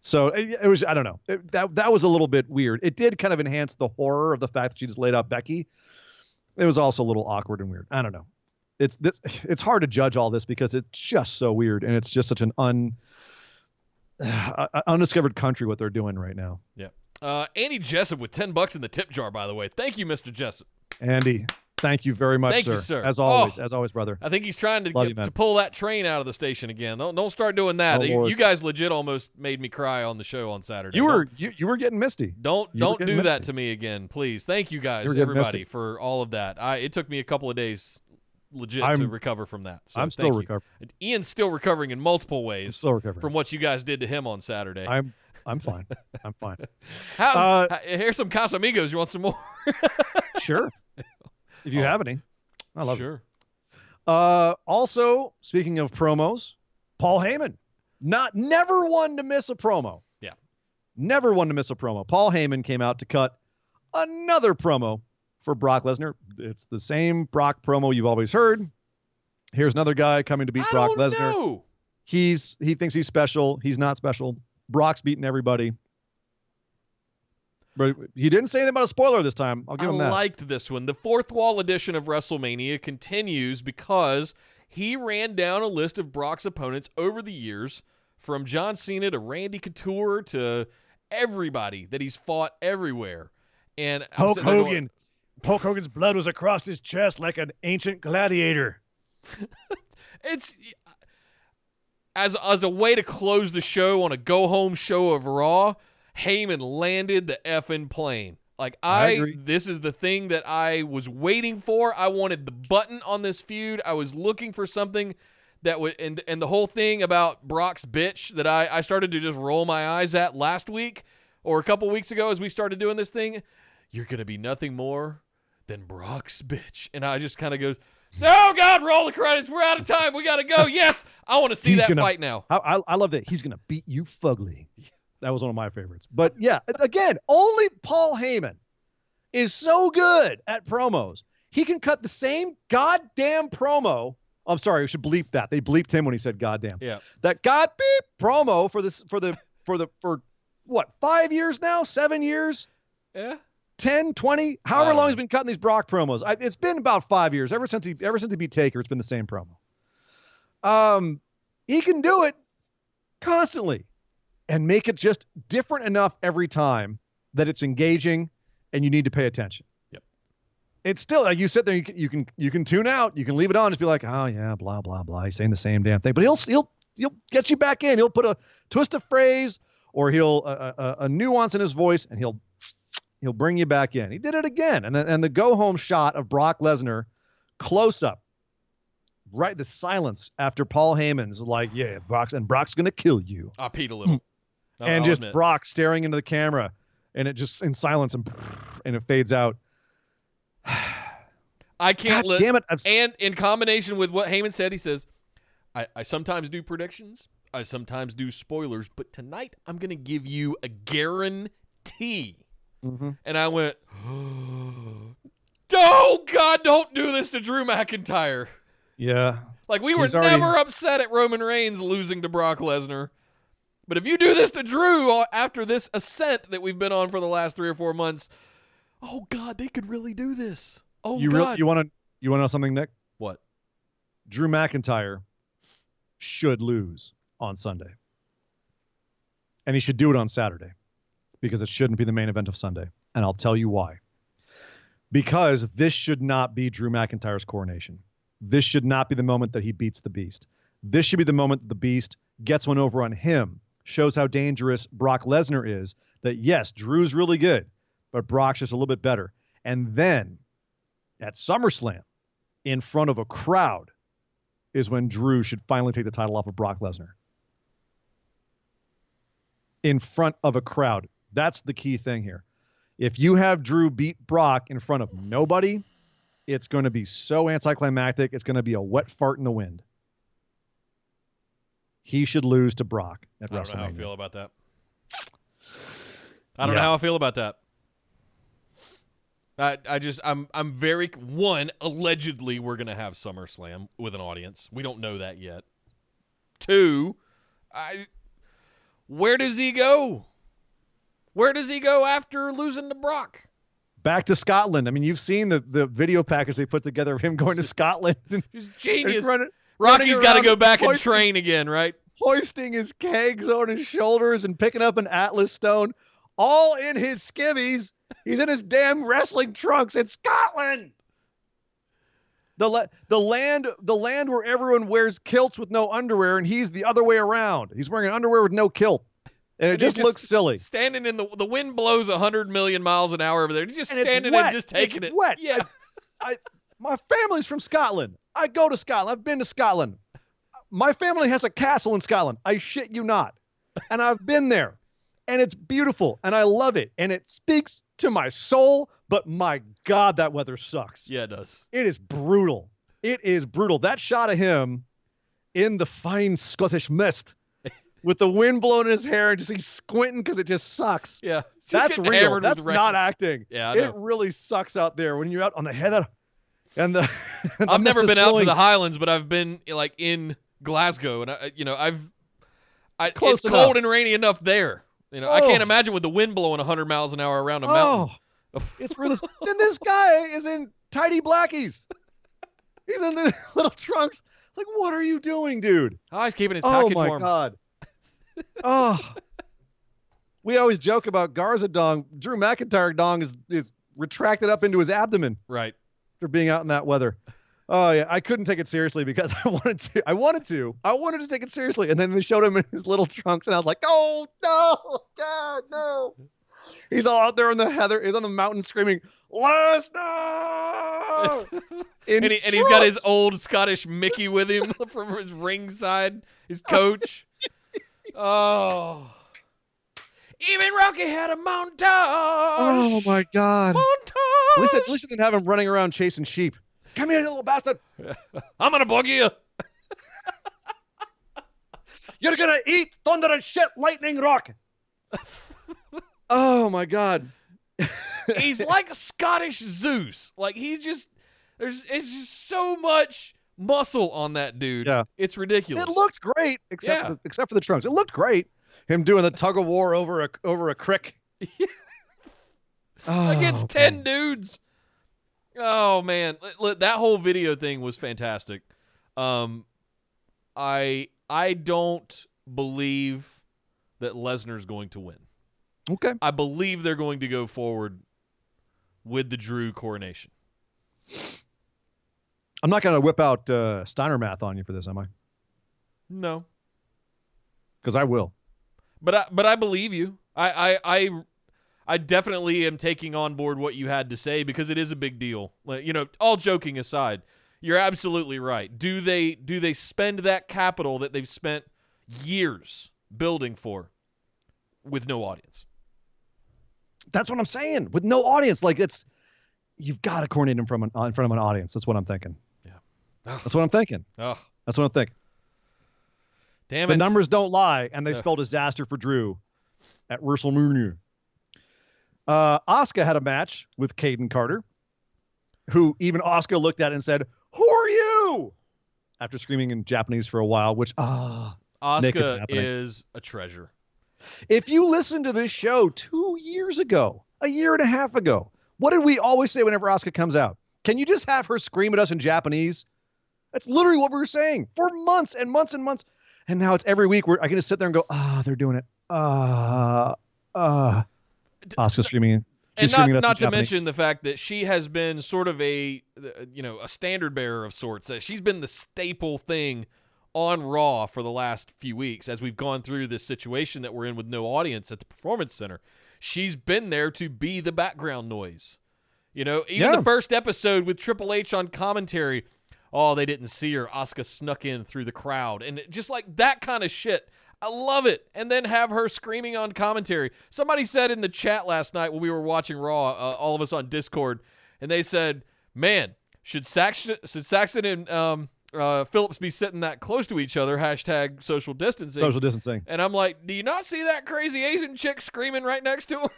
So it was, I don't know. That was a little bit weird. It did kind of enhance the horror of the fact that she just laid out Becky. It was also a little awkward and weird. I don't know. It's hard to judge all this because it's just so weird. And it's just such an undiscovered country what they're doing right now. Yeah. Andy Jessup with $10 in the tip jar, by the way. Thank you, Mr. Jessup. Andy, thank you very much, Thank sir. you, sir. As always, brother. I think he's trying to Love you, to pull that train out of the station again. Don't start doing that. Oh, Lord. You guys legit almost made me cry on the show on Saturday. You were getting misty. Don't do that to me again, please. Thank you guys, everybody, for all of that. It took me a couple of days legit to recover from that. So I'm still recovering. Ian's still recovering in multiple ways from what you guys did to him on Saturday. I'm fine. I'm fine. Here's some Casamigos. You want some more? Sure. If you have any. I love it. Also, speaking of promos, Paul Heyman. Never one to miss a promo. Yeah. Never one to miss a promo. Paul Heyman came out to cut another promo for Brock Lesnar. It's the same Brock promo you've always heard. Here's another guy coming to beat Brock Lesnar. Know. He thinks he's special. He's not special. Brock's beating everybody. But he didn't say anything about a spoiler this time. I'll give him that. I liked this one. The fourth wall edition of WrestleMania continues because he ran down a list of Brock's opponents over the years, from John Cena to Randy Couture to everybody that he's fought everywhere. And Hulk Hogan. Hulk Hogan's blood was across his chest like an ancient gladiator. It's as a way to close the show on a go-home show of Raw. Heyman landed the effing plane. Like, I agree. This is the thing that I was waiting for. I wanted the button on this feud. I was looking for something that would and the whole thing about Brock's bitch that I started to just roll my eyes at last week or a couple weeks ago as we started doing this thing. You're gonna be nothing more than Brock's bitch, and I just kind of goes, no, God, roll the credits. We're out of time. We gotta go. Yes, I want to see that fight now. I love that. He's gonna beat you fugly. That was one of my favorites. But yeah, again, only Paul Heyman is so good at promos. He can cut the same goddamn promo. I'm sorry, we should bleep that. They bleeped him when he said goddamn. Yeah. That god beep promo for what, 5 years now? 7 years? Yeah. 10, 20, however long he's been cutting these Brock promos. It's been about 5 years. Ever since he beat Taker, it's been the same promo. He can do it constantly and make it just different enough every time that it's engaging and you need to pay attention. Yep. It's still like you sit there, you can tune out, you can leave it on, just be like, oh yeah, blah blah blah. He's saying the same damn thing, but he'll get you back in. He'll put a twist of phrase or he'll a nuance in his voice, and he'll bring you back in. He did it again, and the go home shot of Brock Lesnar, close up, right, the silence after Paul Heyman's like, yeah, Brock's gonna kill you. I peed a little. And just admit. Brock staring into the camera, and it just in silence, and it fades out. I can't God damn it. And in combination with what Heyman said, he says, I sometimes do predictions, I sometimes do spoilers, but tonight I'm going to give you a guarantee. Mm-hmm. And I went, oh, God, don't do this to Drew McIntyre. Yeah. Like, we were never upset at Roman Reigns losing to Brock Lesnar. But if you do this to Drew after this ascent that we've been on for the last 3 or 4 months, oh, God, they could really do this. Oh, God. You want to know something, Nick? What? Drew McIntyre should lose on Sunday. And he should do it on Saturday because it shouldn't be the main event of Sunday. And I'll tell you why. Because this should not be Drew McIntyre's coronation. This should not be the moment that he beats the Beast. This should be the moment that the Beast gets one over on him, shows how dangerous Brock Lesnar is, that yes, Drew's really good, but Brock's just a little bit better. And then at SummerSlam, in front of a crowd, is when Drew should finally take the title off of Brock Lesnar. In front of a crowd. That's the key thing here. If you have Drew beat Brock in front of nobody, it's going to be so anticlimactic. It's going to be a wet fart in the wind. He should lose to Brock at WrestleMania. I don't know how I feel about that. I don't know how I feel about that. I'm very, one, allegedly we're going to have SummerSlam with an audience. We don't know that yet. 2, where does he go? Where does he go after losing to Brock? Back to Scotland. I mean, you've seen the video package they put together of him going to Scotland. He's genius. Rocky's got to go back and train again, right? Hoisting his kegs on his shoulders and picking up an Atlas stone, all in his skivvies. He's in his damn wrestling trunks in Scotland. The land where everyone wears kilts with no underwear, and he's the other way around. He's wearing underwear with no kilt. And it just looks silly. Standing in the wind blows 100 million miles an hour over there. He's just standing and just taking it. Wet. Yeah. My family's from Scotland. I go to Scotland. I've been to Scotland. My family has a castle in Scotland. I shit you not. And I've been there. And it's beautiful. And I love it. And it speaks to my soul. But my God, that weather sucks. Yeah, it does. It is brutal. It is brutal. That shot of him in the fine Scottish mist with the wind blowing in his hair and just he's squinting because it just sucks. Yeah. That's real. That's not acting. Yeah, I know. It really sucks out there when you're out on the heather. And I've never been out to the Highlands, but I've been like in Glasgow, and it's cold and rainy enough there. I can't imagine with the wind blowing 100 miles an hour around a mountain. It's really. Then this guy is in tidy blackies. He's in the little trunks. It's like, what are you doing, dude? Oh, he's keeping his package warm. Oh my God. We always joke about Garza dong. Drew McIntyre dong is retracted up into his abdomen. Right. For being out in that weather. Oh yeah, I couldn't take it seriously because I wanted to take it seriously, and then they showed him in his little trunks, and I was like, oh no, God, no. He's all out there in the heather. He's on the mountain screaming, Lesnar! and he's got his old Scottish Mickey with him from his ringside, his coach. Oh. Even Rocky had a montage. Oh, my God. Montage. At least I didn't have him running around chasing sheep. Come here, you little bastard. I'm going to bug you. You're going to eat thunder and shit, lightning rock. Oh, my God. He's like a Scottish Zeus. Like, it's just so much muscle on that dude. Yeah. It's ridiculous. It looked great, except for the trunks. It looked great. Him doing the tug of war over a crick. Against 10 dudes. Oh, man. That whole video thing was fantastic. I don't believe that Lesnar's going to win. Okay. I believe they're going to go forward with the Drew coronation. I'm not going to whip out Steiner math on you for this, am I? No. Because I will. But I believe you. I definitely am taking on board what you had to say because it is a big deal. You know, all joking aside, you're absolutely right. Do they spend that capital that they've spent years building for with no audience? That's what I'm saying. With no audience, like you've got to coordinate him in front of an audience. That's what I'm thinking. Yeah. That's what I'm thinking. Oh. That's what I'm thinking. Damn it. The numbers don't lie, and they spell disaster for Drew at WrestleMania. Asuka had a match with Caden Carter, who even Asuka looked at and said, "Who are you?" After screaming in Japanese for a while, which Asuka is a treasure. If you listen to this show 2 years ago, a year and a half ago, what did we always say whenever Asuka comes out? Can you just have her scream at us in Japanese? That's literally what we were saying for months and months and months. And now it's every week I can just sit there and go, they're doing it. Asuka screaming. She's And screaming at us not in to Japanese. mention the fact that she has been sort of a standard bearer of sorts. She's been the staple thing on Raw for the last few weeks as we've gone through this situation that we're in with no audience at the Performance Center. She's been there to be the background noise. You know, even the first episode with Triple H on commentary, they didn't see her. Asuka snuck in through the crowd. And just like that kind of shit. I love it. And then have her screaming on commentary. Somebody said in the chat last night when we were watching Raw, all of us on Discord, and they said, man, should Saxton and Phillips be sitting that close to each other? # social distancing. Social distancing. And I'm like, do you not see that crazy Asian chick screaming right next to him?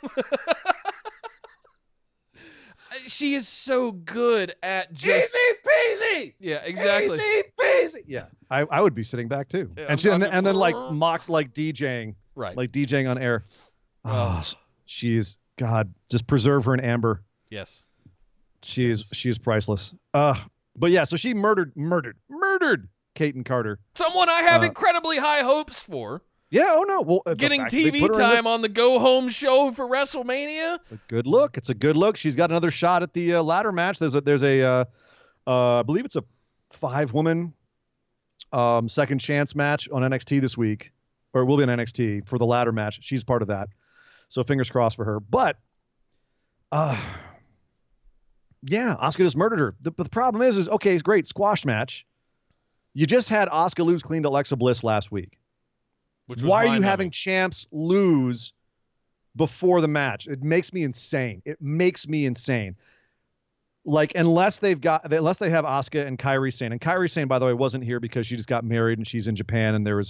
She is so good at just easy peasy. Yeah, exactly. Easy peasy. Yeah, I would be sitting back too, Yeah, and then like mocked like DJing, right? Like DJing on air. She's God. Just preserve her in amber. Yes, she is priceless. But yeah, so she murdered Caden Carter. Someone I have incredibly high hopes for. Yeah, oh no. Well, getting TV time on the go-home show for WrestleMania. A good look. It's a good look. She's got another shot at the ladder match. There's a I believe it's a 5-woman second chance match on NXT this week, or it will be on NXT for the ladder match. She's part of that. So fingers crossed for her. But yeah, Asuka just murdered her. But the problem is okay, it's great squash match. You just had Asuka lose clean to Alexa Bliss last week. Why are you having champs lose before the match? It makes me insane. Like, unless they have Asuka and Kairi Sane. And Kairi Sane, by the way, wasn't here because she just got married and she's in Japan and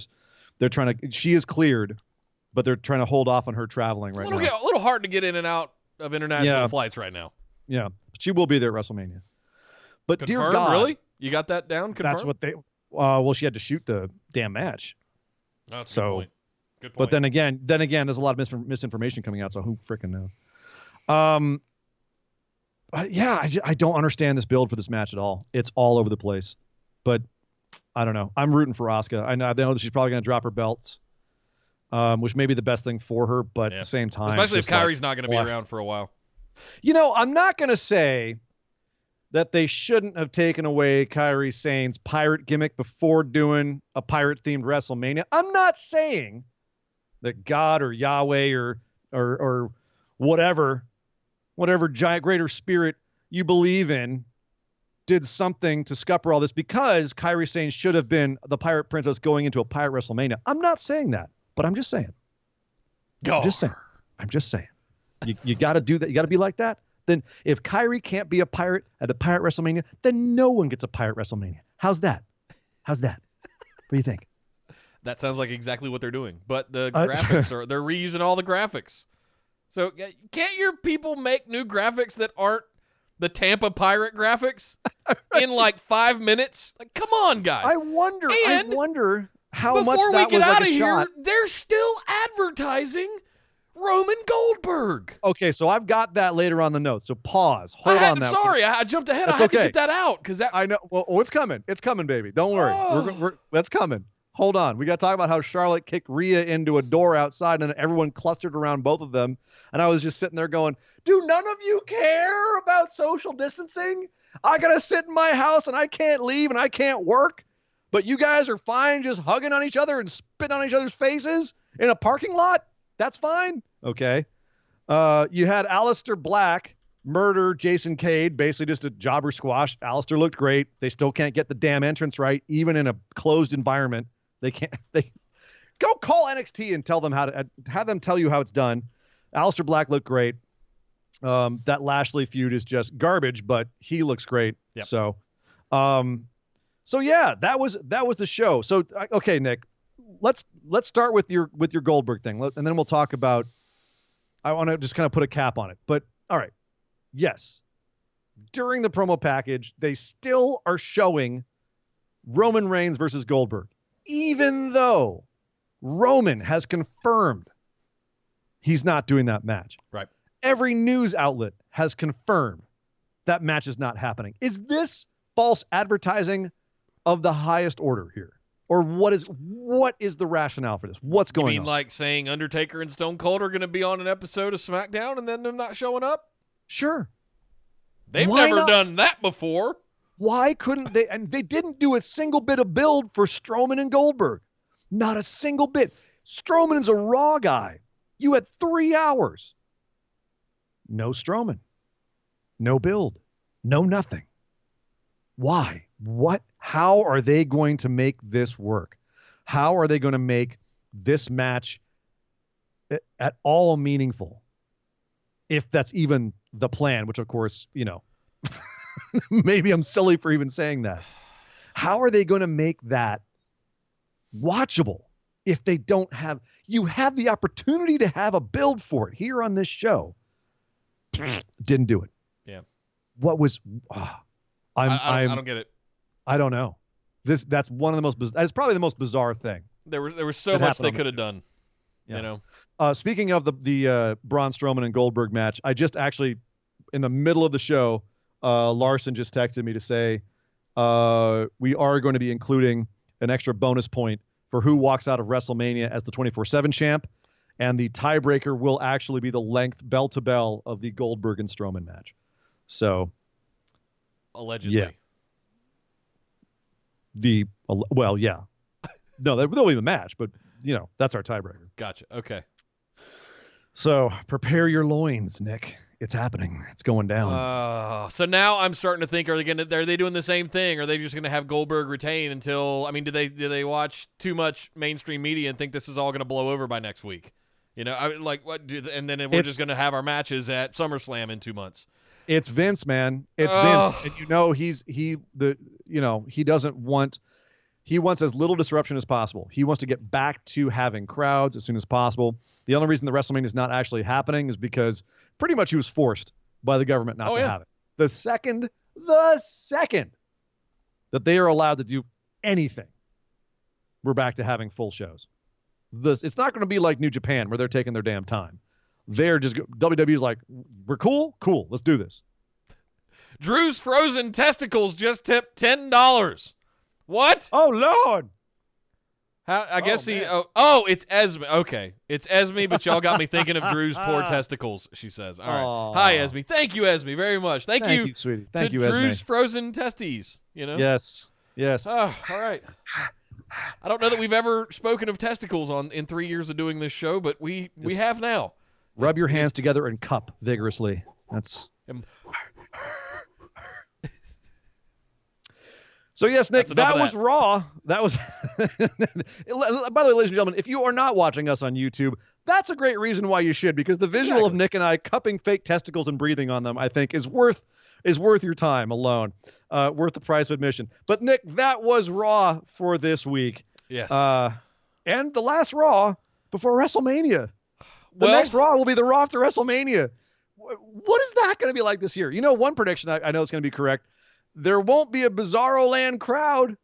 she is cleared, but they're trying to hold off on her traveling right now. A little hard to get in and out of international flights right now. Yeah. But she will be there at WrestleMania. But Confirmed, dear God. Really? You got that down? Confirmed? That's what well, she had to shoot the damn match. Oh, that's a good point. Good point. But then again, there's a lot of misinformation coming out, so who freaking knows? Yeah, I don't understand this build for this match at all. It's all over the place. But I don't know. I'm rooting for Asuka. I know that she's probably going to drop her belts, which may be the best thing for her, but at the same time. Especially if Kairi's not going to be around for a while. You know, I'm not going to say that they shouldn't have taken away Kairi Sane's pirate gimmick before doing a pirate-themed WrestleMania. I'm not saying that God or Yahweh or whatever giant greater spirit you believe in did something to scupper all this because Kairi Sane should have been the Pirate Princess going into a Pirate WrestleMania. I'm not saying that, but I'm just saying. I'm just saying. You got to do that. You got to be like that. Then if Kairi can't be a pirate at a Pirate WrestleMania, then no one gets a Pirate WrestleMania. How's that? What do you think? That sounds like exactly what they're doing. But the graphics they're reusing all the graphics. So can't your people make new graphics that aren't the Tampa Pirate graphics in like 5 minutes? Like, come on, guys. I wonder how much before we that get was out like of a here, shot. they're still advertising Roman Goldberg. Okay, so I've got that later on the notes. So pause. Hold on that. Sorry, I jumped ahead. That's I had to okay. get that out because that. I know. Well, it's coming. It's coming, baby. Don't worry. Oh. That's coming. Hold on. We got to talk about how Charlotte kicked Rhea into a door outside and everyone clustered around both of them. And I was just sitting there going, do none of you care about social distancing? I got to sit in my house and I can't leave and I can't work. But you guys are fine just hugging on each other and spitting on each other's faces in a parking lot? That's fine. Okay. You had Aleister Black murder Jason Cade, basically just a jobber squash. Aleister looked great. They still can't get the damn entrance right, even in a closed environment. They can't. They go call NXT and tell them have them tell you how it's done. Aleister Black looked great. That Lashley feud is just garbage, but he looks great. Yep. So yeah, that was the show. So okay, Nick, let's start with your Goldberg thing, and then we'll talk about. I want to just kind of put a cap on it, but all right. Yes. During the promo package, they still are showing Roman Reigns versus Goldberg, even though Roman has confirmed he's not doing that match. Right. Every news outlet has confirmed that match is not happening. Is this false advertising of the highest order here? Or what is the rationale for this? What's going on? You mean like saying Undertaker and Stone Cold are going to be on an episode of SmackDown and then them not showing up? Sure. They've Why never not? done that before. Why couldn't they? And they didn't do a single bit of build for Strowman and Goldberg. Not a single bit. Strowman is a Raw guy. You had 3 hours. No Strowman. No build. No nothing. Why? What? How are they going to make this work? How are they going to make this match at all meaningful? If that's even the plan, which of course, maybe I'm silly for even saying that. How are they going to make that watchable if they don't have, you have the opportunity to have a build for it here on this show. Didn't do it. Yeah. What was, I don't get it. I don't know. That's one of the most, that's probably the most bizarre thing. There was so much they could have done. Yeah. Speaking of the Braun Strowman and Goldberg match, I just actually, in the middle of the show, Larson just texted me to say we are going to be including an extra bonus point for who walks out of WrestleMania as the 24/7 champ, and the tiebreaker will actually be the length bell to bell of the Goldberg and Strowman match. So, allegedly, yeah. Yeah. No, there'll be the match, but that's our tiebreaker. Gotcha. Okay. So prepare your loins, Nick. It's happening. It's going down. So now I'm starting to think: are they doing the same thing? Are they just going to have Goldberg retain until? I mean, do they watch too much mainstream media and think this is all going to blow over by next week? And then we're just going to have our matches at SummerSlam in 2 months. It's Vince, man. It's Vince, and he doesn't want. He wants as little disruption as possible. He wants to get back to having crowds as soon as possible. The only reason the WrestleMania is not actually happening is because pretty much he was forced by the government not to have it. The second that they are allowed to do anything, we're back to having full shows. It's not going to be like New Japan where they're taking their damn time. WWE's like, we're cool, let's do this. Drew's frozen testicles just tipped $10. What? Oh, Lord. I guess it's Esme. Okay. It's Esme, but y'all got me thinking of Drew's poor testicles, she says. All right. Aww. Hi, Esme. Thank you, Esme, very much. Thank you, sweetie. Thank you, Drew's Esme. frozen testes, Yes. Oh, all right. I don't know that we've ever spoken of testicles in 3 years of doing this show, but we have now. Rub your hands together and cup vigorously. That's. So yes, Nick, that was Raw. That was. By the way, ladies and gentlemen, if you are not watching us on YouTube, that's a great reason why you should, because the visual of Nick and I cupping fake testicles and breathing on them, I think, is worth your time alone, worth the price of admission. But Nick, that was Raw for this week. Yes. And the last Raw before WrestleMania. The next Raw will be the Raw after WrestleMania. What is that going to be like this year? You know, one prediction I know is going to be correct. There won't be a Bizarro Land crowd.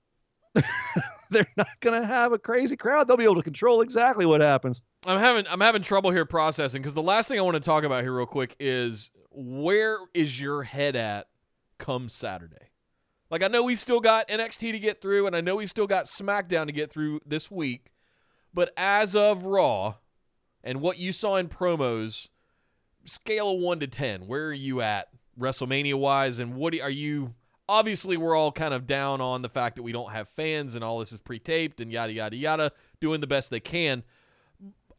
They're not going to have a crazy crowd. They'll be able to control exactly what happens. I'm having trouble here processing, because the last thing I want to talk about here real quick is, where is your head at come Saturday? Like, I know we've still got NXT to get through, and I know we've still got SmackDown to get through this week, but as of Raw and what you saw in promos, scale of 1 to 10, where are you at WrestleMania-wise, and what are you... Obviously, we're all kind of down on the fact that we don't have fans and all this is pre-taped and yada, yada, yada, doing the best they can.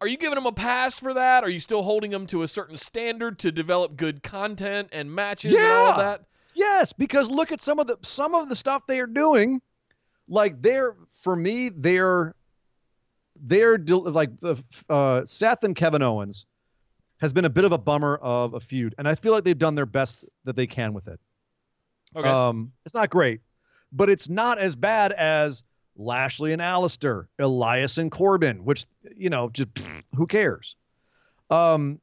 Are you giving them a pass for that? Are you still holding them to a certain standard to develop good content and matches and all of that? Yes, because look at some of the stuff they are doing. Like for me, they're like the Seth and Kevin Owens has been a bit of a bummer of a feud, and I feel like they've done their best that they can with it. Okay. It's not great, but it's not as bad as Lashley and Alistair, Elias and Corbin, which, you know, just who cares? But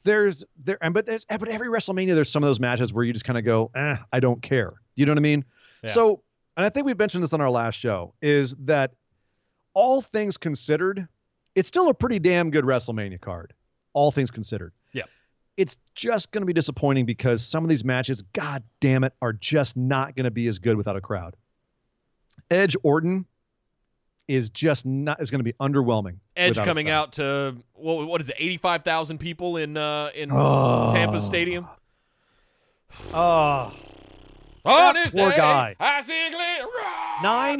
every WrestleMania, there's some of those matches where you just kind of go, I don't care. You know what I mean? Yeah. So, and I think we mentioned this on our last show, is that all things considered, it's still a pretty damn good WrestleMania card. All things considered. Yeah. It's just going to be disappointing because some of these matches, god damn it, are just not going to be as good without a crowd. Edge Orton is going to be underwhelming. Edge coming out to, what is it, 85,000 people in Tampa Stadium? Oh, poor guy. 9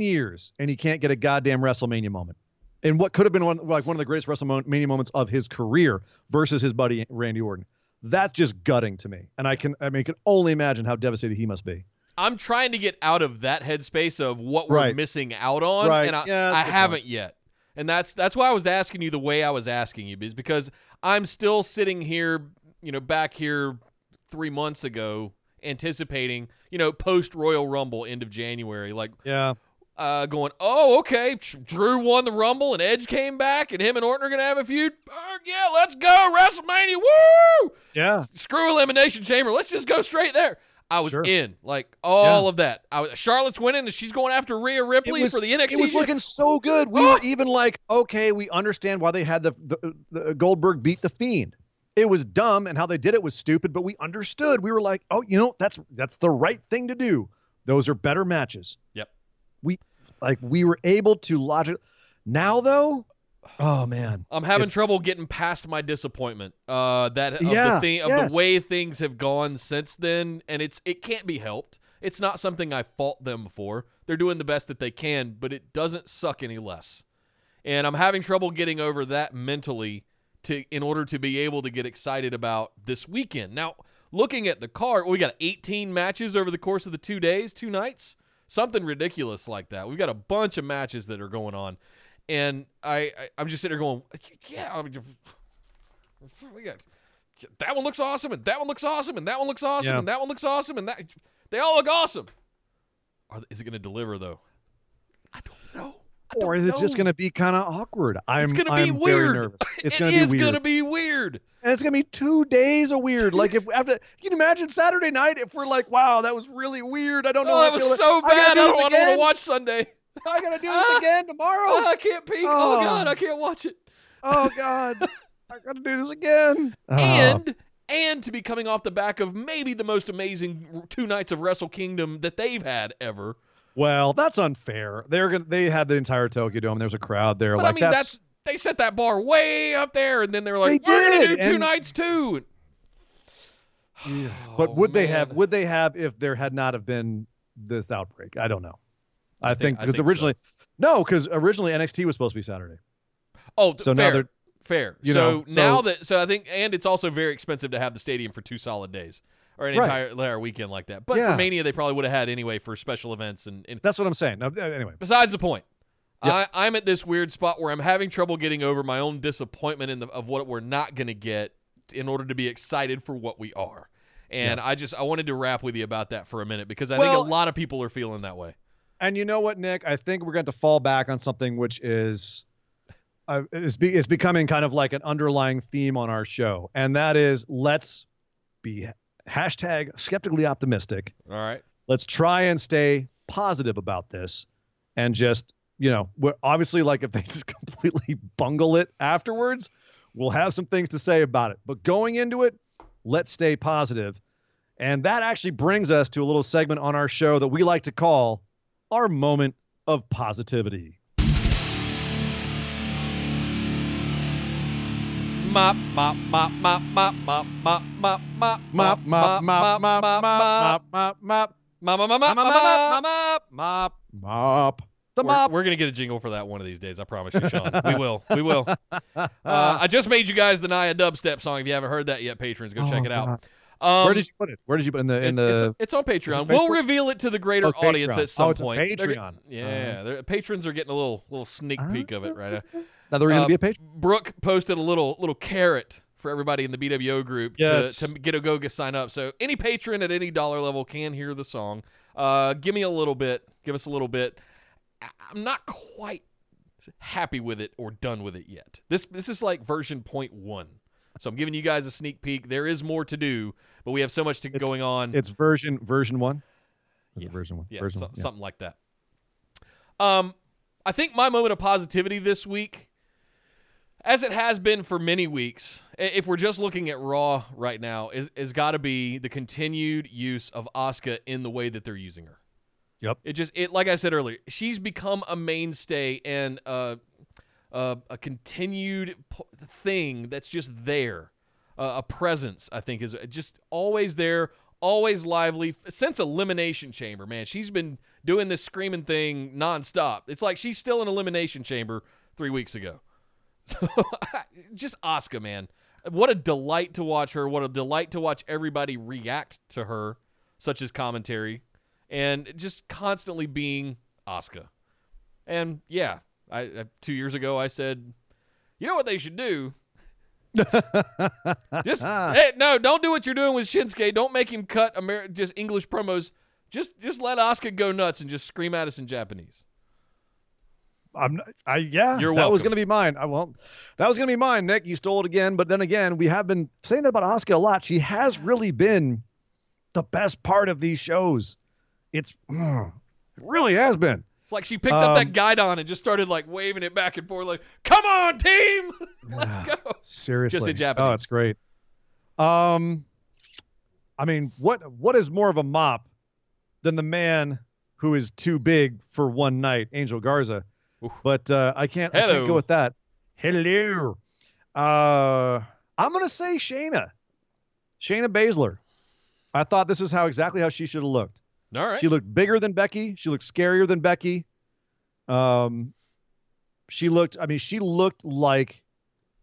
years, and he can't get a goddamn WrestleMania moment. And what could have been one of the greatest WrestleMania moments of his career versus his buddy Randy Orton. That's just gutting to me. And I can only imagine how devastated he must be. I'm trying to get out of that headspace of what we're missing out on, and I haven't yet. And that's why I was asking you the way I was asking you, is because I'm still sitting here, back here 3 months ago, anticipating, post Royal Rumble, end of January, going, oh, okay, Drew won the Rumble and Edge came back and him and Orton are going to have a feud. Yeah, let's go, WrestleMania, woo! Yeah. Screw Elimination Chamber, let's just go straight there. I was in, all of that. Charlotte's winning and she's going after Rhea Ripley for the NXT. It was looking so good. We were even like, okay, we understand why they had the Goldberg beat the Fiend. It was dumb and how they did it was stupid, but we understood. We were like, oh, that's the right thing to do. Those are better matches. Yep. We were able to logic. Now though, oh man, I'm having trouble getting past my disappointment. The way things have gone since then, and it can't be helped. It's not something I fault them for. They're doing the best that they can, but it doesn't suck any less. And I'm having trouble getting over that mentally in order to be able to get excited about this weekend. Now, looking at the card, we got 18 matches over the course of the 2 days, 2 nights. Something ridiculous like that. We've got a bunch of matches that are going on. And I'm just sitting there going, we got that one looks awesome, and that one looks awesome, and that one looks awesome, and that one looks awesome, and they all look awesome. Is it going to deliver, though? I don't know. Or is it just going to be kind of awkward? It's going to be weird. Very nervous. It's going to be weird. And it's going to be 2 days of weird. Like, can you imagine Saturday night if we're like, wow, that was really weird. I don't know. That was so bad. I don't want to watch Sunday. I got to do this again tomorrow. I can't peek. Oh, God, I can't watch it. Oh, God. I got to do this again. And to be coming off the back of maybe the most amazing 2 nights of Wrestle Kingdom that they've had ever. Well, that's unfair. They had the entire Tokyo Dome. There's a crowd there. But they set that bar way up there, and then they were like, we're going to do 2 nights too. Yeah. But would they have if there had not have been this outbreak? I don't know. I think because originally NXT was supposed to be Saturday. Oh, so fair. now Fair. You So know, now that I think, and it's also very expensive to have the stadium for 2 solid days or an entire weekend like that. But for Mania, they probably would have had anyway for special events. And that's what I'm saying. No, anyway, besides the point, Yep. I'm at this weird spot where I'm having trouble getting over my own disappointment of what we're not going to get in order to be excited for what we are. And I wanted to rap with you about that for a minute because I think a lot of people are feeling that way. And you know what, Nick? I think we're going to fall back on something which is becoming kind of like an underlying theme on our show. And that is, let's be #skeptically optimistic. All right. Let's try and stay positive about this. And just, we're obviously, like, if they just completely bungle it afterwards, we'll have some things to say about it. But going into it, let's stay positive. And that actually brings us to a little segment on our show that we like to call our moment of positivity. Mop, mop, mop, mop, mop, mop, mop, mop, mop, Mop, mop, mop, mop, mop, mop, mop, mop, mop. The mop. We're going to get a jingle for that one of these days. I promise you, Sean. We will. We will. I just made you guys the Nia dubstep song. If you haven't heard that yet, patrons, go check it out. Where did you put it? Where did you put it? It's on Patreon. It we'll reveal it to the greater audience at some point. Patreon. Patrons are getting a little sneak peek of it right now. Now they're going to be a patron. Brooke posted a little carrot for everybody in the BWO group to get sign up. So any patron at any dollar level can hear the song. Give us a little bit. I'm not quite happy with it or done with it yet. This is like version 0.1. So I'm giving you guys a sneak peek. There is more to do, but we have so much going on. It's version 1. Yeah. Version 1. Yeah, version 1. Something like that. I think my moment of positivity this week, as it has been for many weeks, if we're just looking at Raw right now, is got to be the continued use of Asuka in the way that they're using her. Yep. It like I said earlier, she's become a mainstay and a continued thing that's just there. A presence, I think, is just always there, always lively. Since Elimination Chamber, man, she's been doing this screaming thing nonstop. It's like she's still in Elimination Chamber 3 weeks ago. So, just Asuka, man. What a delight to watch her. What a delight to watch everybody react to her, such as commentary, and just constantly being Asuka. And, yeah, 2 years ago I said, you know what they should do? No, don't do what you're doing with Shinsuke. Don't make him cut just English promos. Just let Asuka go nuts and just scream at us in Japanese. You're welcome. That was going to be mine. That was going to be mine, Nick. You stole it again. But then again, we have been saying that about Asuka a lot. She has really been the best part of these shows. It really has been. It's like she picked up that guidon and just started like waving it back and forth like, come on, team. Let's go. Seriously. Just in Japanese. Oh, it's great. I mean, what is more of a mop than the man who is too big for one night, Angel Garza? Oof. But I can't go with that. Hello. I'm going to say Shayna Baszler. I thought this is exactly how she should have looked. All right. She looked bigger than Becky. She looked scarier than Becky. She looked like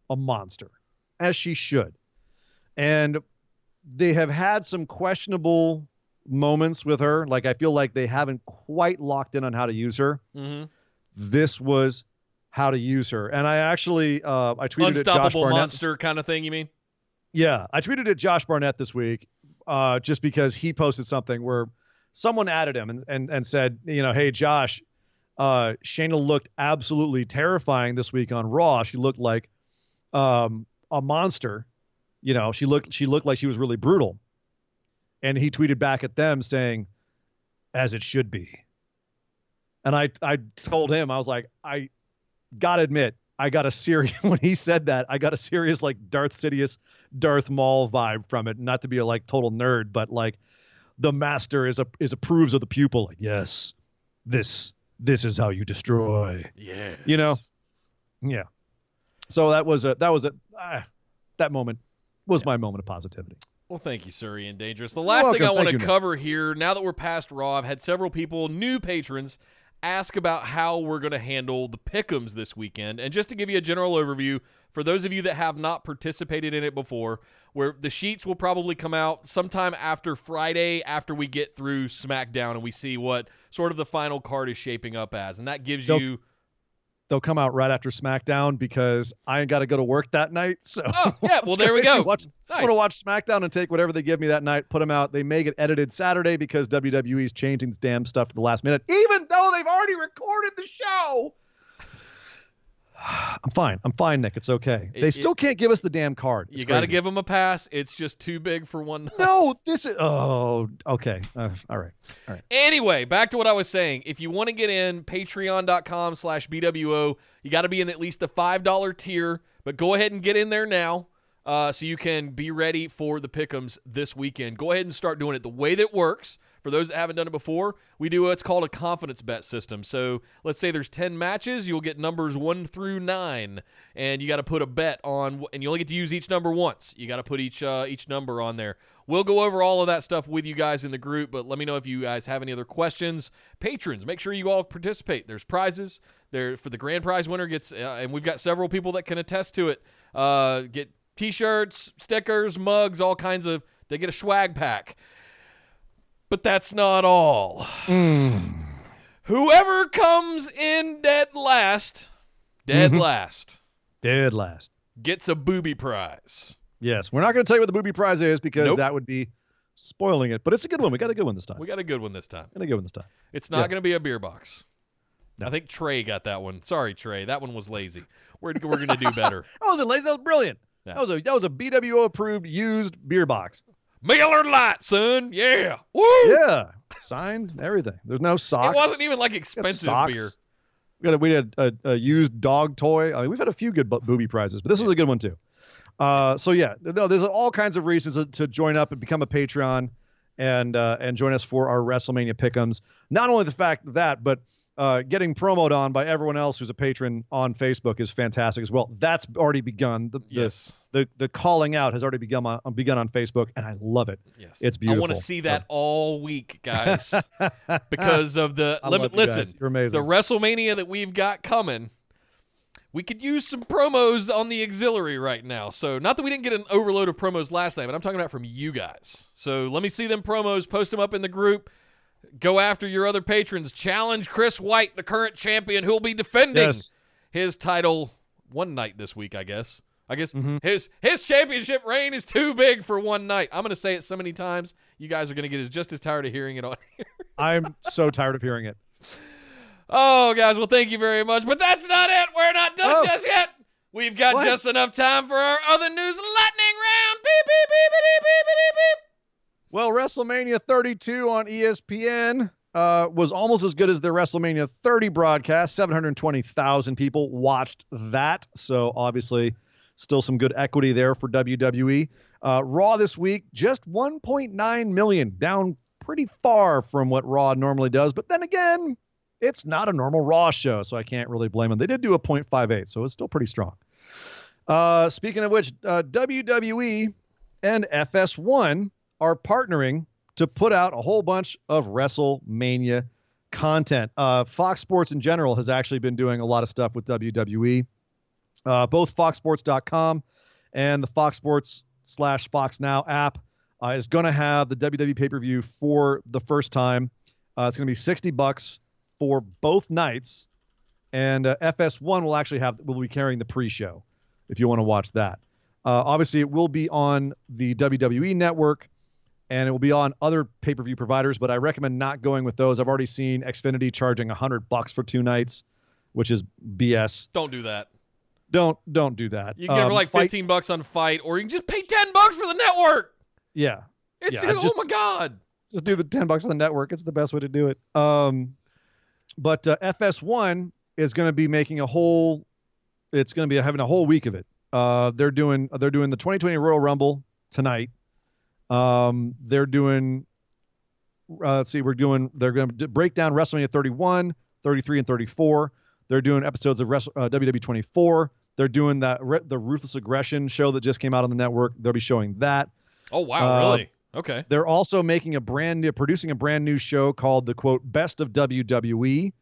a monster, as she should. And they have had some questionable moments with her. Like, I feel like they haven't quite locked in on how to use her. Mm-hmm. This was how to use her. And I actually, I tweeted at Josh Barnett. Unstoppable monster kind of thing, you mean? Yeah. I tweeted at Josh Barnett this week, just because he posted something where someone added him and said, hey, Josh, Shayna looked absolutely terrifying this week on Raw. She looked like a monster. She looked like she was really brutal. And he tweeted back at them saying, as it should be. And I told him, I was like, I got to admit, I got a serious, when he said that, I got a serious like Darth Sidious, Darth Maul vibe from it. Not to be a like total nerd, but like the master approves of the pupil. Like, yes, this is how you destroy. Yeah. Yeah. So that moment was my moment of positivity. Well, thank you, Sir Ian Dangerous. The last thing I want to cover here, now that we're past Raw, I've had several people, new patrons, ask about how we're going to handle the pick'ems this weekend. And just to give you a general overview, for those of you that have not participated in it before, where the sheets will probably come out sometime after Friday, after we get through SmackDown and we see what sort of the final card is shaping up as. And that gives you... They'll come out right after SmackDown because I ain't got to go to work that night. So well, there we go. I want to watch SmackDown and take whatever they give me that night, put them out. They may get edited Saturday because WWE is changing this damn stuff to the last minute, even though they've already recorded the show. I'm fine, Nick. It's okay. They still can't give us the damn card. You got to give them a pass. It's just too big for one night. No, this is... Oh, okay. All right. Anyway, back to what I was saying. If you want to get in, patreon.com/BWO, you got to be in at least the $5 tier, but go ahead and get in there now so you can be ready for the pick'ems this weekend. Go ahead and start doing it. The way that works, for those that haven't done it before, we do what's called a confidence bet system. So let's say there's 10 matches, you'll get numbers 1 through 9, and you got to put a bet on, and you only get to use each number once. You got to put each number on there. We'll go over all of that stuff with you guys in the group, but let me know if you guys have any other questions. Patrons, make sure you all participate. There's prizes. There for the grand prize winner gets, and we've got several people that can attest to it, get T-shirts, stickers, mugs, all kinds of, they get a swag pack. But that's not all. Whoever comes in dead last, gets a booby prize. Yes, we're not going to tell you what the booby prize is because that would be spoiling it. But it's a good one. We got a good one this time. It's not going to be a beer box. No. I think Trey got that one. Sorry, Trey. That one was lazy. We're going to do better. That wasn't lazy. That was brilliant. Yeah. That was a BWO approved used beer box. Miller Lite, son. Yeah. Woo! Yeah. Signed, everything. There's no socks. It wasn't even like expensive beer. We had a used dog toy. We've had a few good booby prizes, but this was a good one too. There's all kinds of reasons to join up and become a Patreon and join us for our WrestleMania pick'ems. Not only the fact that, but getting promoted on by everyone else who's a patron on Facebook is fantastic as well. That's already begun. The calling out has already begun on Facebook, and I love it. Yes. It's beautiful. I want to see that all week, guys, because of the listen. You're amazing. The WrestleMania that we've got coming. We could use some promos on the auxiliary right now. So not that we didn't get an overload of promos last night, but I'm talking about from you guys. So let me see them promos. Post them up in the group. Go after your other patrons. Challenge Chris White, the current champion, who'll be defending his title one night this week, I guess. His championship reign is too big for one night. I'm going to say it so many times, you guys are going to get just as tired of hearing it on here. I'm so tired of hearing it. Oh, guys, well, thank you very much. But that's not it. We're not done just yet. We've got just enough time for our other news lightning round. Beep, beep, beep, beep, beep, beep, beep. Well, WrestleMania 32 on ESPN was almost as good as their WrestleMania 30 broadcast. 720,000 people watched that. So obviously still some good equity there for WWE. Raw this week, just 1.9 million, down pretty far from what Raw normally does. But then again, it's not a normal Raw show, so I can't really blame them. They did do a 0.58, so it's still pretty strong. Speaking of which, WWE and FS1 are partnering to put out a whole bunch of WrestleMania content. Fox Sports in general has actually been doing a lot of stuff with WWE. Both foxsports.com and the Fox Sports /Fox Now app is going to have the WWE pay-per-view for the first time. It's going to be $60 for both nights, and FS1 will be carrying the pre-show if you want to watch that. Obviously, it will be on the WWE network, and it will be on other pay-per-view providers, but I recommend not going with those. I've already seen Xfinity charging $100 for 2 nights, which is BS. Don't do that. Don't do that. You can get for like $15 on Fight, or you can just pay $10 for the network. Yeah. Oh my God. Just do the $10 for the network. It's the best way to do it. But FS1 is going to be having a whole week of it. They're doing the 2020 Royal Rumble tonight. They're going to break down WrestleMania 31, 33, and 34. They're doing episodes of WWE 24. They're doing the Ruthless Aggression show that just came out on the network. They'll be showing that. Oh, wow. Really? Okay. They're also producing a brand new show called the quote Best of WWE.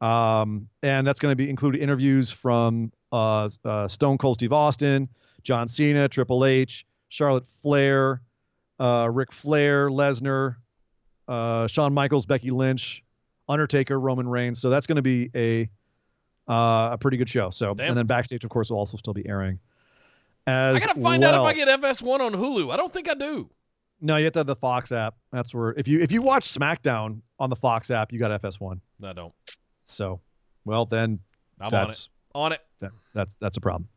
And that's going to be include interviews from Stone Cold Steve Austin, John Cena, Triple H, Charlotte Flair, Ric Flair, Lesnar, Shawn Michaels, Becky Lynch, Undertaker, Roman Reigns. So that's going to be a pretty good show. So, Damn. and then backstage, of course, will also still be airing. I I gotta find out if I get FS1 on Hulu. I don't think I do. No, you have to have the Fox app. That's where if you watch SmackDown on the Fox app, you got FS1. No, I don't. So, well then, I'm that's on it. that's a problem.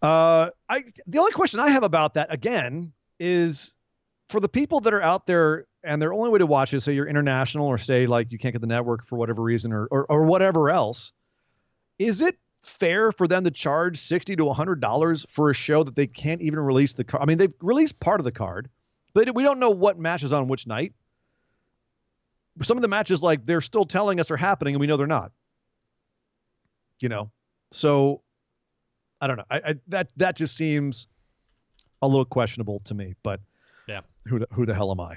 The only question I have about that again is for the people that are out there and their only way to watch is say you're international or say like you can't get the network for whatever reason or whatever else. Is it fair for them to charge $60 to $100 for a show that they can't even release the card? I mean, they've released part of the card, but we don't know what match is on which night. Some of the matches, like they're still telling us are happening, and we know they're not. So I don't know. That just seems a little questionable to me. But yeah, who the hell am I?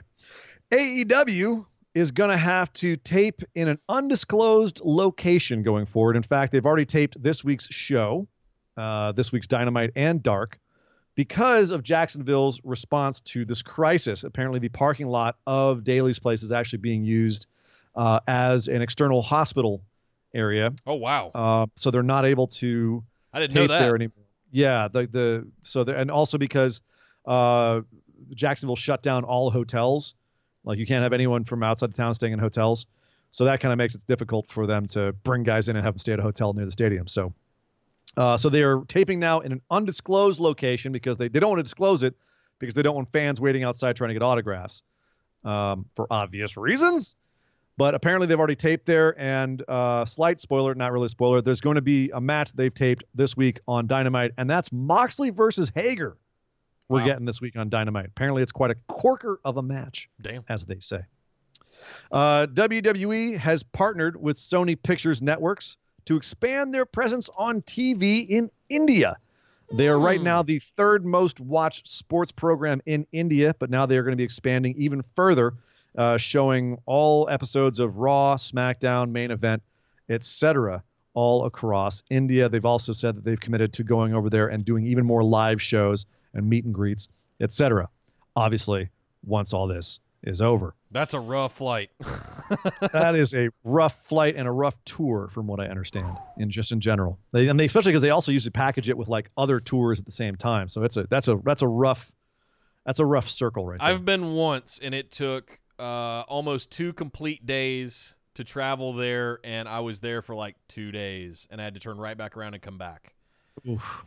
AEW is going to have to tape in an undisclosed location going forward. In fact, they've already taped this week's show, this week's Dynamite and Dark, because of Jacksonville's response to this crisis. Apparently, the parking lot of Daly's place is actually being used as an external hospital area. Oh, wow. So they're not able to I didn't tape know that. there anymore. Yeah, and also because Jacksonville shut down all hotels. Like you can't have anyone from outside of town staying in hotels. So that kind of makes it difficult for them to bring guys in and have them stay at a hotel near the stadium. So they are taping now in an undisclosed location because they don't want to disclose it because they don't want fans waiting outside trying to get autographs for obvious reasons. But apparently they've already taped there. And slight spoiler, not really a spoiler, there's going to be a match they've taped this week on Dynamite, and that's Moxley versus Hager. We're getting this week on Dynamite. Apparently, it's quite a corker of a match, as they say. WWE has partnered with Sony Pictures Networks to expand their presence on TV in India. They are right now the third most watched sports program in India, but now they are going to be expanding even further, showing all episodes of Raw, SmackDown, Main Event, etc., all across India. They've also said that they've committed to going over there and doing even more live shows and meet and greets, etc. Obviously, once all this is over. That's a rough flight. That is a rough flight and a rough tour, from what I understand, in general. They especially because they also usually package it with like other tours at the same time. So that's a rough circle right there. I've been once, and it took almost 2 complete days to travel there, and I was there for like 2 days, and I had to turn right back around and come back. Oof.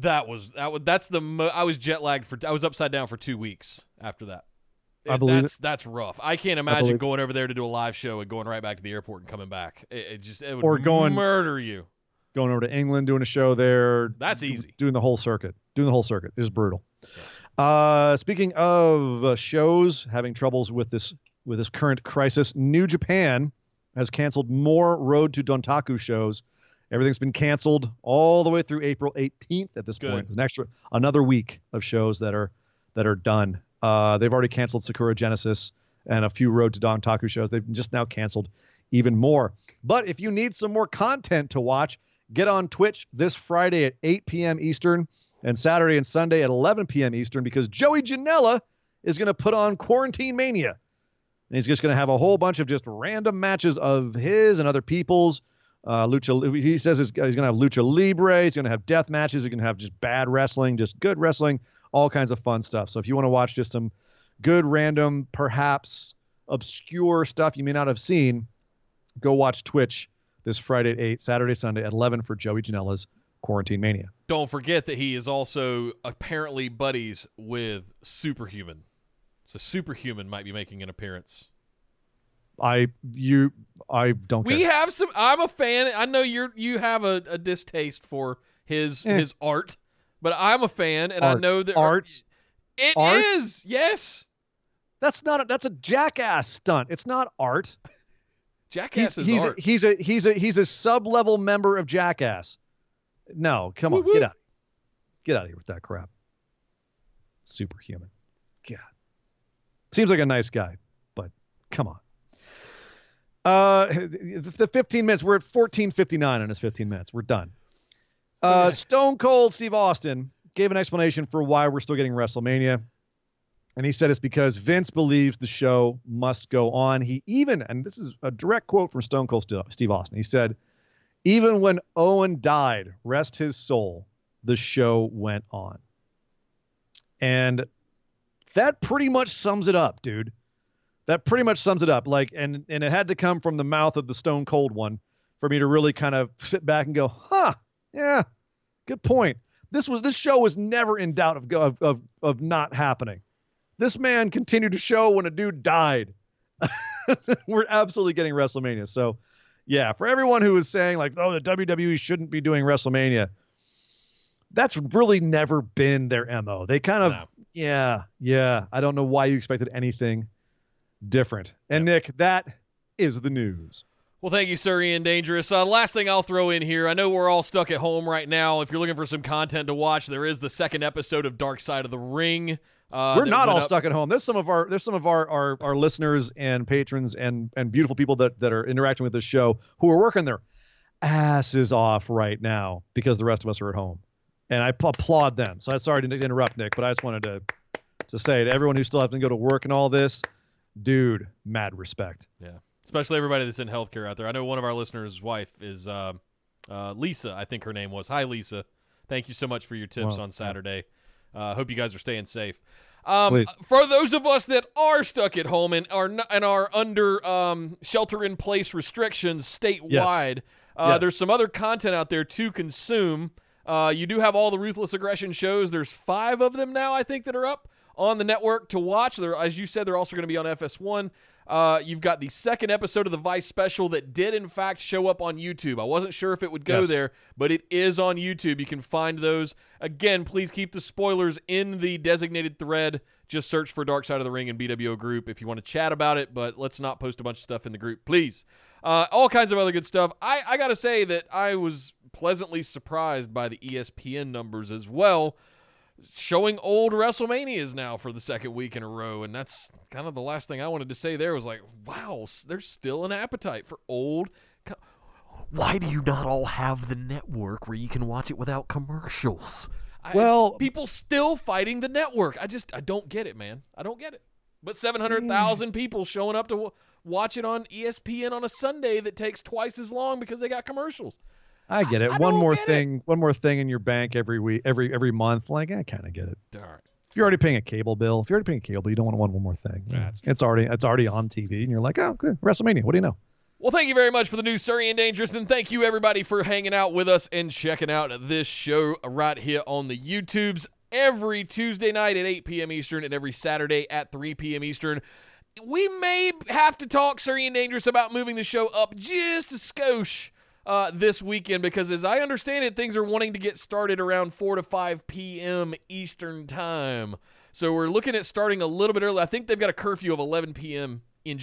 I was jet lagged I was upside down for 2 weeks after that. I believe that's rough. I can't imagine going over there to do a live show and going right back to the airport and coming back. It would murder you. Going over to England, doing a show there. That's easy. Doing the whole circuit. Is brutal. Speaking of shows having troubles with this current crisis, New Japan has canceled more Road to Dontaku shows. Everything's been canceled all the way through April 18th at this point. Another week of shows that are done. They've already canceled Sakura Genesis and a few Road to Dontaku shows. They've just now canceled even more. But if you need some more content to watch, get on Twitch this Friday at 8 p.m. Eastern and Saturday and Sunday at 11 p.m. Eastern because Joey Janela is going to put on Quarantine Mania. And he's just going to have a whole bunch of just random matches of his and other people's. He says he's going to have Lucha Libre. He's going to have death matches. He's going to have just bad wrestling, just good wrestling, all kinds of fun stuff. So if you want to watch just some good, random, perhaps obscure stuff you may not have seen, go watch Twitch this Friday at 8, Saturday, Sunday at 11 for Joey Janela's Quarantine Mania. Don't forget that he is also apparently buddies with Superhuman. So Superhuman might be making an appearance. I don't We care. have some. I'm a fan. I know you have a distaste for his art, but I'm a fan, and Art. I know that Art. It Art? is. Yes. That's a jackass stunt. It's not art. Jackass is art. He's a sub-level member of Jackass. No, come on, get out. Get out of here with that crap. Superhuman. God. Seems like a nice guy, but come on. The 15 minutes. We're at 14:59 on his 15 minutes. We're done. Stone Cold Steve Austin gave an explanation for why we're still getting WrestleMania. And he said it's because Vince believes the show must go on. He even, and this is a direct quote from Stone Cold Steve Austin, he said, even when Owen died, rest his soul, the show went on. And that pretty much sums it up, dude. That pretty much sums it up. Like, and it had to come from the mouth of the Stone Cold one for me to really kind of sit back and go, yeah, good point. This show was never in doubt of not happening. This man continued to show when a dude died. We're absolutely getting WrestleMania. So, yeah, for everyone who is saying like, oh, the WWE shouldn't be doing WrestleMania, that's really never been their MO. They kind of, yeah. I don't know why you expected anything different. And Nick, that is the news. Well, thank you, sir, Ian Dangerous. Last thing I'll throw in here. I know we're all stuck at home right now. If you're looking for some content to watch, there is the second episode of Dark Side of the Ring. We're not all stuck at home. There's some of our listeners and patrons and beautiful people that are interacting with this show who are working their asses off right now because the rest of us are at home. And I applaud them. So I'm sorry to interrupt, Nick, but I just wanted to say to everyone who still has to go to work and all this, dude, mad respect. Yeah. Especially everybody that's in healthcare out there. I know one of our listeners' wife is Lisa, I think her name was. Hi, Lisa. Thank you so much for your tips on Saturday. Hope you guys are staying safe. For those of us that are stuck at home and are under shelter-in-place restrictions statewide, there's some other content out there to consume. You do have all the Ruthless Aggression shows. There's 5 of them now, I think, that are up on the network to watch. As you said, they're also going to be on FS1. You've got the second episode of the Vice special that did, in fact, show up on YouTube. I wasn't sure if it would go there, but it is on YouTube. You can find those. Again, please keep the spoilers in the designated thread. Just search for Dark Side of the Ring and BWO group if you want to chat about it, but let's not post a bunch of stuff in the group, please. All kinds of other good stuff. I got to say that I was pleasantly surprised by the ESPN numbers as well, showing old WrestleManias now for the second week in a row, and that's kind of the last thing I wanted to say there was like, wow, there's still an appetite for old. Why do you not all have the network where you can watch it without commercials? People still fighting the network. I don't get it, man. I don't get it. But 700,000 people showing up to watch it on ESPN on a Sunday that takes twice as long because they got commercials. I get it. One more thing in your bank every week, every month. Like, I kind of get it. All right. If you're already paying a cable bill, you don't want one more thing. Yeah, it's already on TV, and you're like, oh, good, WrestleMania. What do you know? Well, thank you very much for the news, sir, Ian Dangerous, and thank you, everybody, for hanging out with us and checking out this show right here on the YouTubes every Tuesday night at 8 p.m. Eastern and every Saturday at 3 p.m. Eastern. We may have to talk, sir, Ian Dangerous, about moving the show up just a skosh this weekend because, as I understand it, things are wanting to get started around 4 to 5 p.m. Eastern time. So we're looking at starting a little bit early. I think they've got a curfew of 11 p.m. in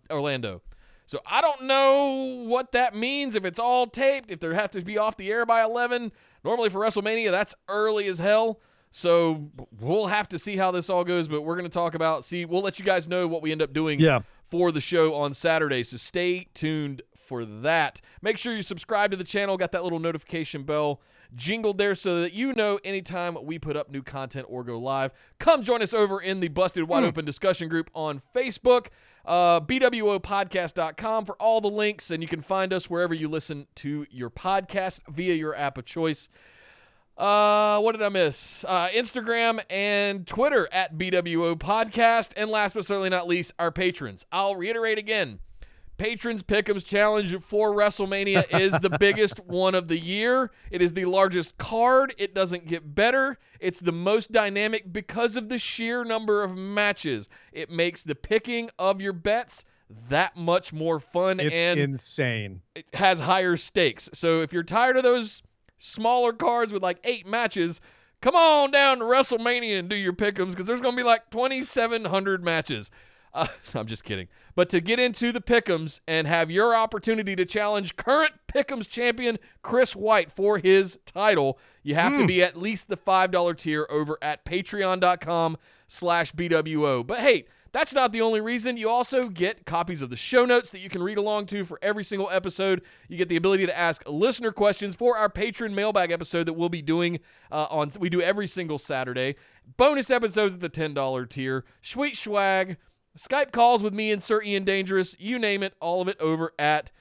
Orlando. So I don't know what that means, if it's all taped, if they have to be off the air by 11. Normally for WrestleMania, that's early as hell. So we'll have to see how this all goes, but we're going to talk about, we'll let you guys know what we end up doing for the show on Saturday. So stay tuned for that. Make sure you subscribe to the channel, got that little notification bell jingled there so that you know anytime we put up new content or go live. Come join us over in the Busted Wide Open discussion group on Facebook, bwopodcast.com for all the links, and you can find us wherever you listen to your podcast via your app of choice. What did I miss? Instagram and Twitter at BWO Podcast. And last but certainly not least, our patrons. I'll reiterate again. Patrons Pick'ems Challenge for WrestleMania is the biggest one of the year. It is the largest card. It doesn't get better. It's the most dynamic because of the sheer number of matches. It makes the picking of your bets that much more fun. It's and insane. It has higher stakes. So if you're tired of those smaller cards with like 8 matches, come on down to WrestleMania and do your pick'ems because there's going to be like 2,700 matches. I'm just kidding. But to get into the pick'ems and have your opportunity to challenge current pick'ems champion Chris White for his title, you have to be at least the $5 tier over at patreon.com/BWO. But hey, That's not the only reason. You also get copies of the show notes that you can read along to for every single episode. You get the ability to ask listener questions for our patron mailbag episode that we'll be doing we do every single Saturday. Bonus episodes at the $10 tier. Sweet swag. Skype calls with me and Sir Ian Dangerous. You name it. All of it over at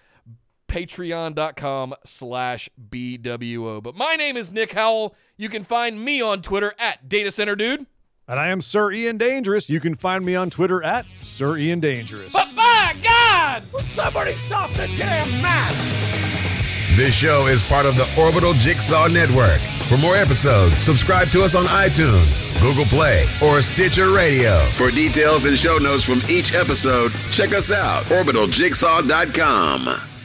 patreon.com/BWO. But my name is Nick Howell. You can find me on Twitter at DataCenterDude. And I am Sir Ian Dangerous. You can find me on Twitter at Sir Ian Dangerous. But by God! Somebody stop the damn match! This show is part of the Orbital Jigsaw Network. For more episodes, subscribe to us on iTunes, Google Play, or Stitcher Radio. For details and show notes from each episode, check us out, orbitaljigsaw.com.